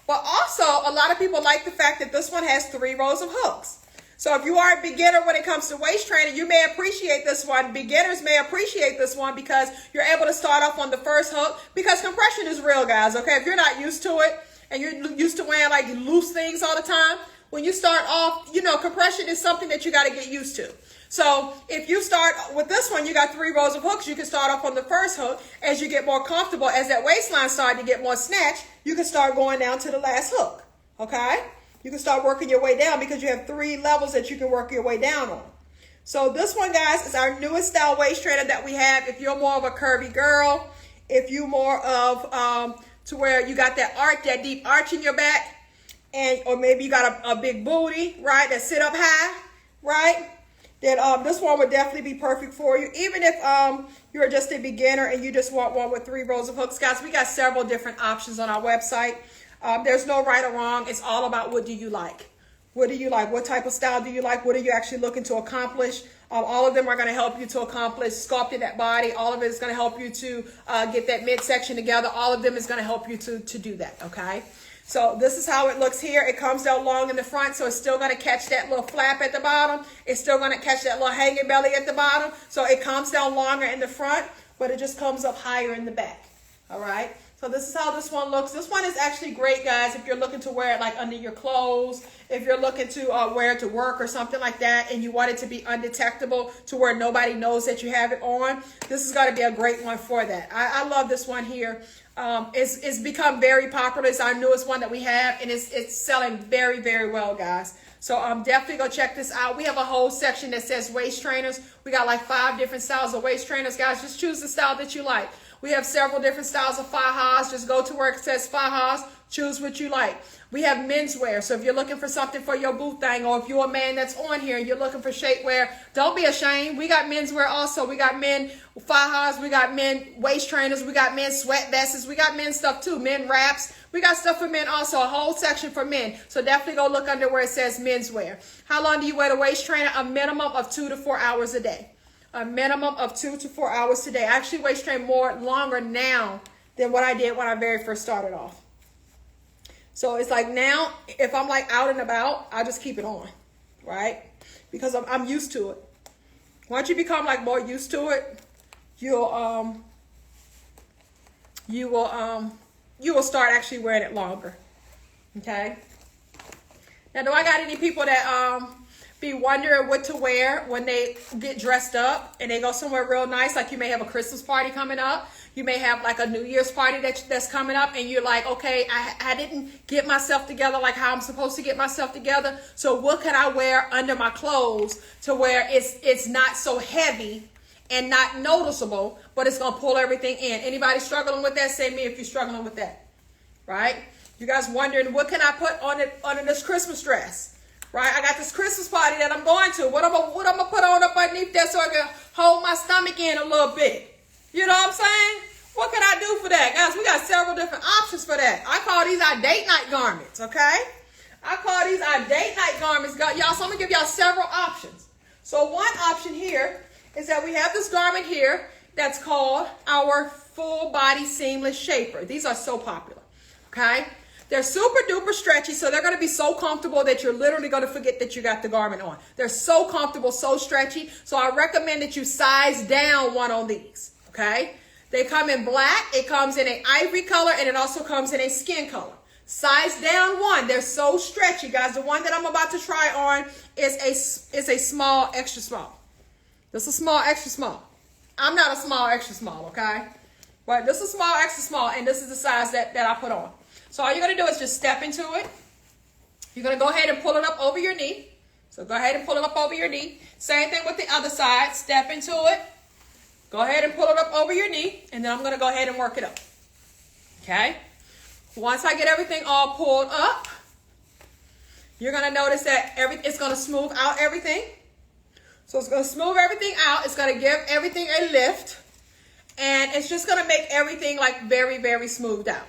But also, a lot of people like the fact that this one has 3 rows of hooks. So if you are a beginner when it comes to waist training, you may appreciate this one. Beginners may appreciate this one because you're able to start off on the first hook because compression is real, guys, okay? If you're not used to it and you're used to wearing like loose things all the time, when you start off, you know, compression is something that you got to get used to. So if you start with this one, you got 3 rows of hooks. You can start off on the first hook. As you get more comfortable, as that waistline starting to get more snatched, you can start going down to the last hook. Okay? You can start working your way down because you have 3 levels that you can work your way down on. So this one, guys, is our newest style waist trainer that we have. If you're more of a curvy girl, if you're more of to where you got that deep arch in your back, and or maybe you got a big booty, right, that sit up high, right? Then this one would definitely be perfect for you. Even if you're just a beginner and you just want one with 3 rows of hooks. Guys, we got several different options on our website. There's no right or wrong. It's all about what do you like. What do you like? What type of style do you like? What are you actually looking to accomplish? All of them are going to help you to accomplish sculpting that body. All of it is going to help you to get that midsection together. All of them is going to help you to do that, okay? So this is how it looks here. It comes down long in the front, so it's still going to catch that little flap at the bottom. It's still going to catch that little hanging belly at the bottom. So it comes down longer in the front, but it just comes up higher in the back. All right? So this is how this one looks. This one is actually great, guys, if you're looking to wear it like under your clothes, if you're looking to wear it to work or something like that, and you want it to be undetectable to where nobody knows that you have it on. This is going to be a great one for that. I love this one here. It's become very popular. It's our newest one that we have, and it's selling very, very well, guys. So definitely go check this out. We have a whole section that says waist trainers. We got like 5 different styles of waist trainers, guys. Just choose the style that you like. We have several different styles of fajas. Just go to where it says fajas. Choose what you like. We have menswear. So if you're looking for something for your boo thing, or if you're a man that's on here and you're looking for shapewear, don't be ashamed. We got menswear also. We got men fajas. We got men waist trainers. We got men sweat vests. We got men stuff too. Men wraps. We got stuff for men also. A whole section for men. So definitely go look under where it says menswear. How long do you wear the waist trainer? A minimum of 2 to 4 hours a day. A minimum of 2 to 4 hours a day. I actually waist train longer now than what I did when I very first started off. So it's like now, if I'm like out and about, I just keep it on, right? Because I'm used to it. Once you become like more used to it, you will start actually wearing it longer. Okay. Now, do I got any people that be wondering what to wear when they get dressed up and they go somewhere real nice? Like you may have a Christmas party coming up. You may have like a New Year's party that's coming up, and you're like, okay, I didn't get myself together like how I'm supposed to get myself together. So what can I wear under my clothes to where it's not so heavy and not noticeable, but it's going to pull everything in? Anybody struggling with that? Say me if you're struggling with that, right? You guys wondering, what can I put on it under this Christmas dress? Right, I got this Christmas party that I'm going to. What I'm gonna put on up underneath that so I can hold my stomach in a little bit? You know what I'm saying? What can I do for that? Guys, we got several different options for that. I call these our date night garments, okay? I call these our date night garments. Y'all, so I'm gonna give y'all several options. So one option here is that we have this garment here that's called our full body seamless shaper. These are so popular, okay? They're super duper stretchy, so they're going to be so comfortable that you're literally going to forget that you got the garment on. They're so comfortable, so stretchy. So I recommend that you size down one on these, okay? They come in black, it comes in an ivory color, and it also comes in a skin color. Size down one. They're so stretchy, guys. The one that I'm about to try on is a small, extra small. This is small, extra small. I'm not a small, extra small, okay? But this is small, extra small, and this is the size that I put on. So all you're going to do is just step into it. You're going to go ahead and pull it up over your knee. So go ahead and pull it up over your knee. Same thing with the other side. Step into it. Go ahead and pull it up over your knee. And then I'm going to go ahead and work it up. Okay. Once I get everything all pulled up, you're going to notice that it's going to smooth out everything. So it's going to smooth everything out. It's going to give everything a lift. And it's just going to make everything like very, very smoothed out.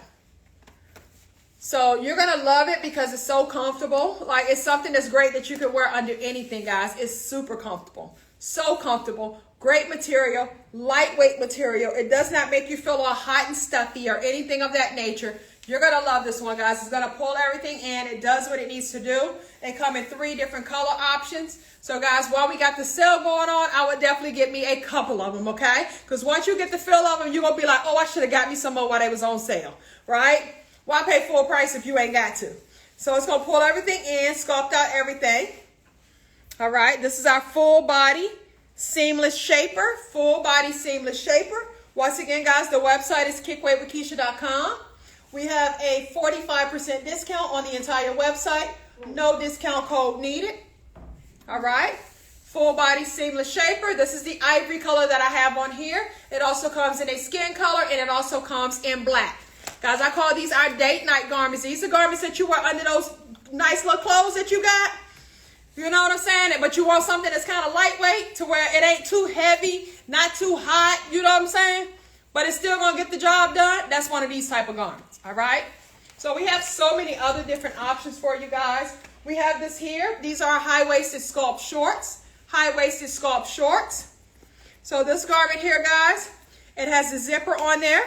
So you're going to love it because it's so comfortable. Like it's something that's great that you can wear under anything, guys. It's super comfortable. So comfortable. Great material. Lightweight material. It does not make you feel all hot and stuffy or anything of that nature. You're going to love this one, guys. It's going to pull everything in. It does what it needs to do. They come in 3 different color options. So, guys, while we got the sale going on, I would definitely get me a couple of them, okay? Because once you get the feel of them, you're going to be like, oh, I should have got me some more while they was on sale, right? Why pay full price if you ain't got to? So it's going to pull everything in, sculpt out everything. All right, this is our full body seamless shaper, full body seamless shaper. Once again, guys, the website is kickweightwithkeisha.com. We have a 45% discount on the entire website. No discount code needed. All right, full body seamless shaper. This is the ivory color that I have on here. It also comes in a skin color, and it also comes in black. Guys, I call these our date night garments. These are garments that you wear under those nice little clothes that you got. You know what I'm saying? But you want something that's kind of lightweight to where it ain't too heavy, not too hot. You know what I'm saying? But it's still going to get the job done. That's one of these type of garments. All right? So we have so many other different options for you guys. We have this here. These are high-waisted sculpt shorts. High-waisted sculpt shorts. So this garment here, guys, it has the zipper on there.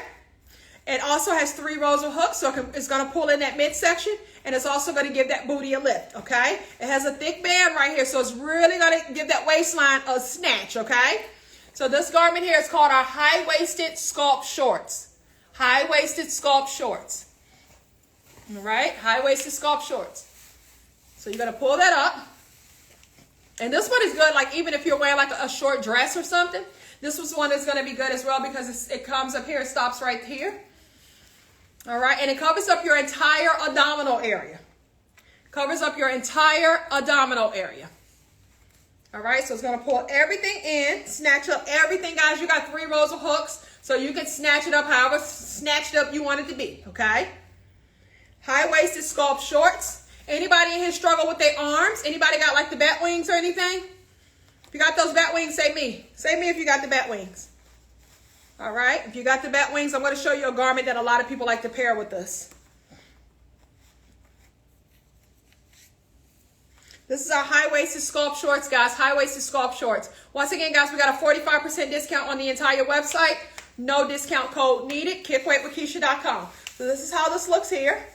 It also has 3 rows of hooks, so it's going to pull in that midsection, and it's also going to give that booty a lift, okay? It has a thick band right here, so it's really going to give that waistline a snatch, okay? So this garment here is called our high-waisted sculpt shorts. High-waisted sculpt shorts. All right? High-waisted sculpt shorts. So you're going to pull that up. And this one is good, like even if you're wearing like a short dress or something. This was one that's going to be good as well because it comes up here, it stops right here. All right, and it covers up your entire abdominal area. Covers up your entire abdominal area. All right, so it's going to pull everything in, snatch up everything, guys. You got 3 rows of hooks, so you can snatch it up however snatched up you want it to be, okay? High-waisted sculpt shorts. Anybody in here struggle with their arms? Anybody got like the bat wings or anything? If you got those bat wings, say me. Say me if you got the bat wings. All right, if you got the bat wings, I'm going to show you a garment that a lot of people like to pair with this. This is our high-waisted sculpt shorts, guys. High-waisted sculpt shorts. Once again, guys, we got a 45% discount on the entire website. No discount code needed. kickweightwithkeisha.com. So this is how this looks here.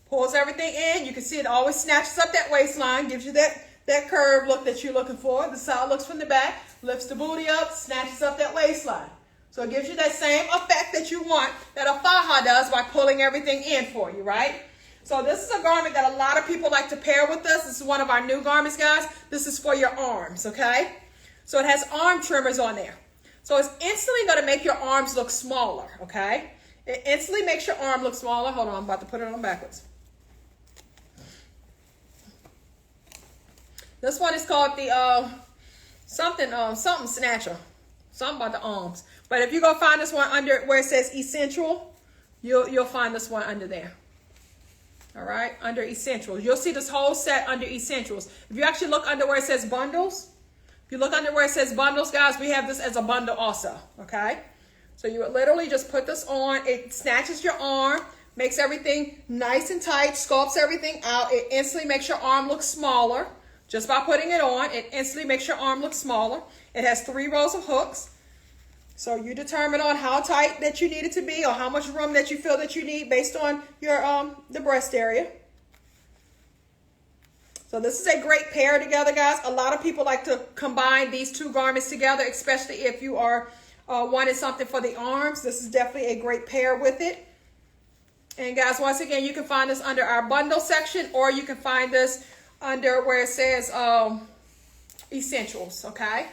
Pulls everything in. You can see it always snatches up that waistline, gives you that curve look that you're looking for. This is how it looks from the back. Lifts the booty up, snatches up that waistline. So it gives you that same effect that you want that a faja does by pulling everything in for you, right? So this is a garment that a lot of people like to pair with us. This is one of our new garments, guys. This is for your arms, okay? So it has arm trimmers on there. So it's instantly going to make your arms look smaller, okay? It instantly makes your arm look smaller. Hold on, I'm about to put it on backwards. This one is called the something snatcher. Something about the arms. But if you go find this one under where it says essential, you'll find this one under there. All right, under essentials. You'll see this whole set under essentials. If you actually look under where it says bundles, if you look under where it says bundles, guys, we have this as a bundle also, okay? So you would literally just put this on. It snatches your arm, makes everything nice and tight, sculpts everything out. It instantly makes your arm look smaller. Just by putting it on, it instantly makes your arm look smaller. It has 3 rows of hooks. So you determine on how tight that you need it to be or how much room that you feel that you need based on your the breast area. So this is a great pair together, guys. A lot of people like to combine these 2 garments together, especially if you are wanting something for the arms. This is definitely a great pair with it. And guys, once again, you can find this under our bundle section, or you can find this under where it says essentials, okay?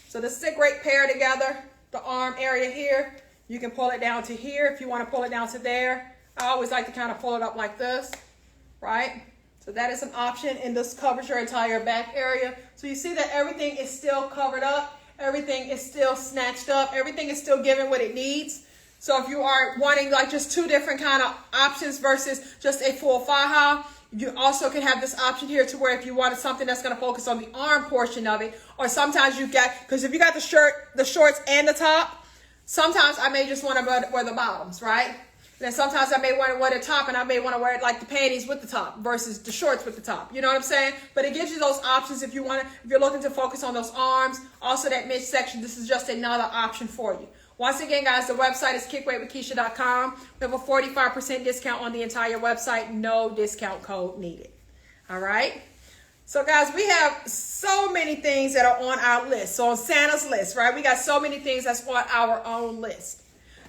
So this is a great pair together. The arm area here, you can pull it down to here if you want to pull it down to there. I always like to kind of pull it up like this, right? So that is an option, and this covers your entire back area. So you see that everything is still covered up. Everything is still snatched up. Everything is still given what it needs. So if you are wanting like just 2 different kind of options versus just a full faja, you also can have this option here to where if you wanted something that's going to focus on the arm portion of it, or sometimes you get, because if you got the shorts and the top, sometimes I may just want to wear the bottoms, right? And then sometimes I may want to wear the top and I may want to wear like the panties with the top versus the shorts with the top. You know what I'm saying? But it gives you those options if you want to, if you're looking to focus on those arms, also that midsection, this is just another option for you. Once again, guys, the website is kickweightwithkeisha.com. We have a 45% discount on the entire website. No discount code needed. All right? So, guys, we have so many things that are on our list. So, on Santa's list, right? We got so many things that's on our own list.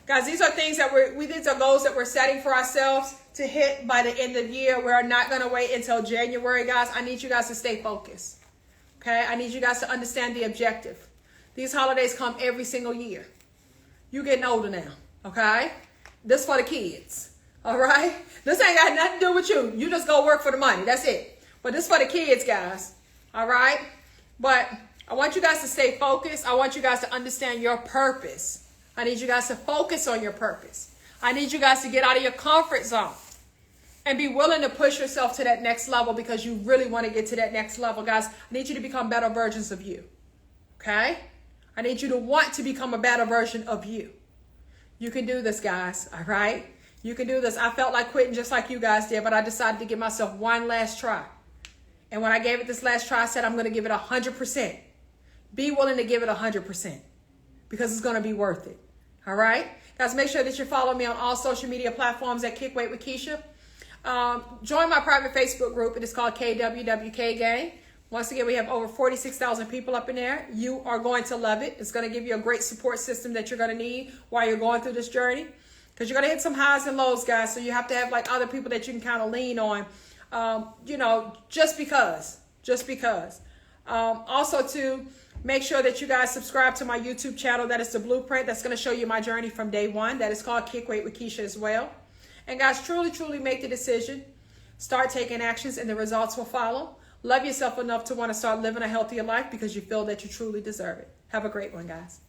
Guys, these are things that these are goals that we're setting for ourselves to hit by the end of the year. We're not going to wait until January, guys. I need you guys to stay focused. Okay? I need you guys to understand the objective. These holidays come every single year. You're getting older now. Okay? This for the kids. All right? This ain't got nothing to do with you. You just go work for the money. That's it. But this for the kids, guys. All right? But I want you guys to stay focused. I want you guys to understand your purpose. I need you guys to focus on your purpose. I need you guys to get out of your comfort zone and be willing to push yourself to that next level because you really want to get to that next level. Guys, I need you to become better versions of you. Okay? I need you to want to become a better version of you. You can do this, guys. All right? You can do this. I felt like quitting just like you guys did, but I decided to give myself one last try. And when I gave it this last try, I said I'm going to give it 100%. Be willing to give it 100% because it's going to be worth it. All right? Guys, make sure that you follow me on all social media platforms at Kick Weight with Keisha. Join my private Facebook group. It is called KWWK Gang. Once again, we have over 46,000 people up in there. You are going to love it. It's going to give you a great support system that you're going to need while you're going through this journey. Because you're going to hit some highs and lows, guys. So you have to have like other people that you can kind of lean on. Just because. Also to make sure that you guys subscribe to my YouTube channel. That is the blueprint. That's going to show you my journey from day one. That is called Kick Weight with Keisha as well. And guys, truly make the decision. Start taking actions and the results will follow. Love yourself enough to want to start living a healthier life because you feel that you truly deserve it. Have a great one, guys.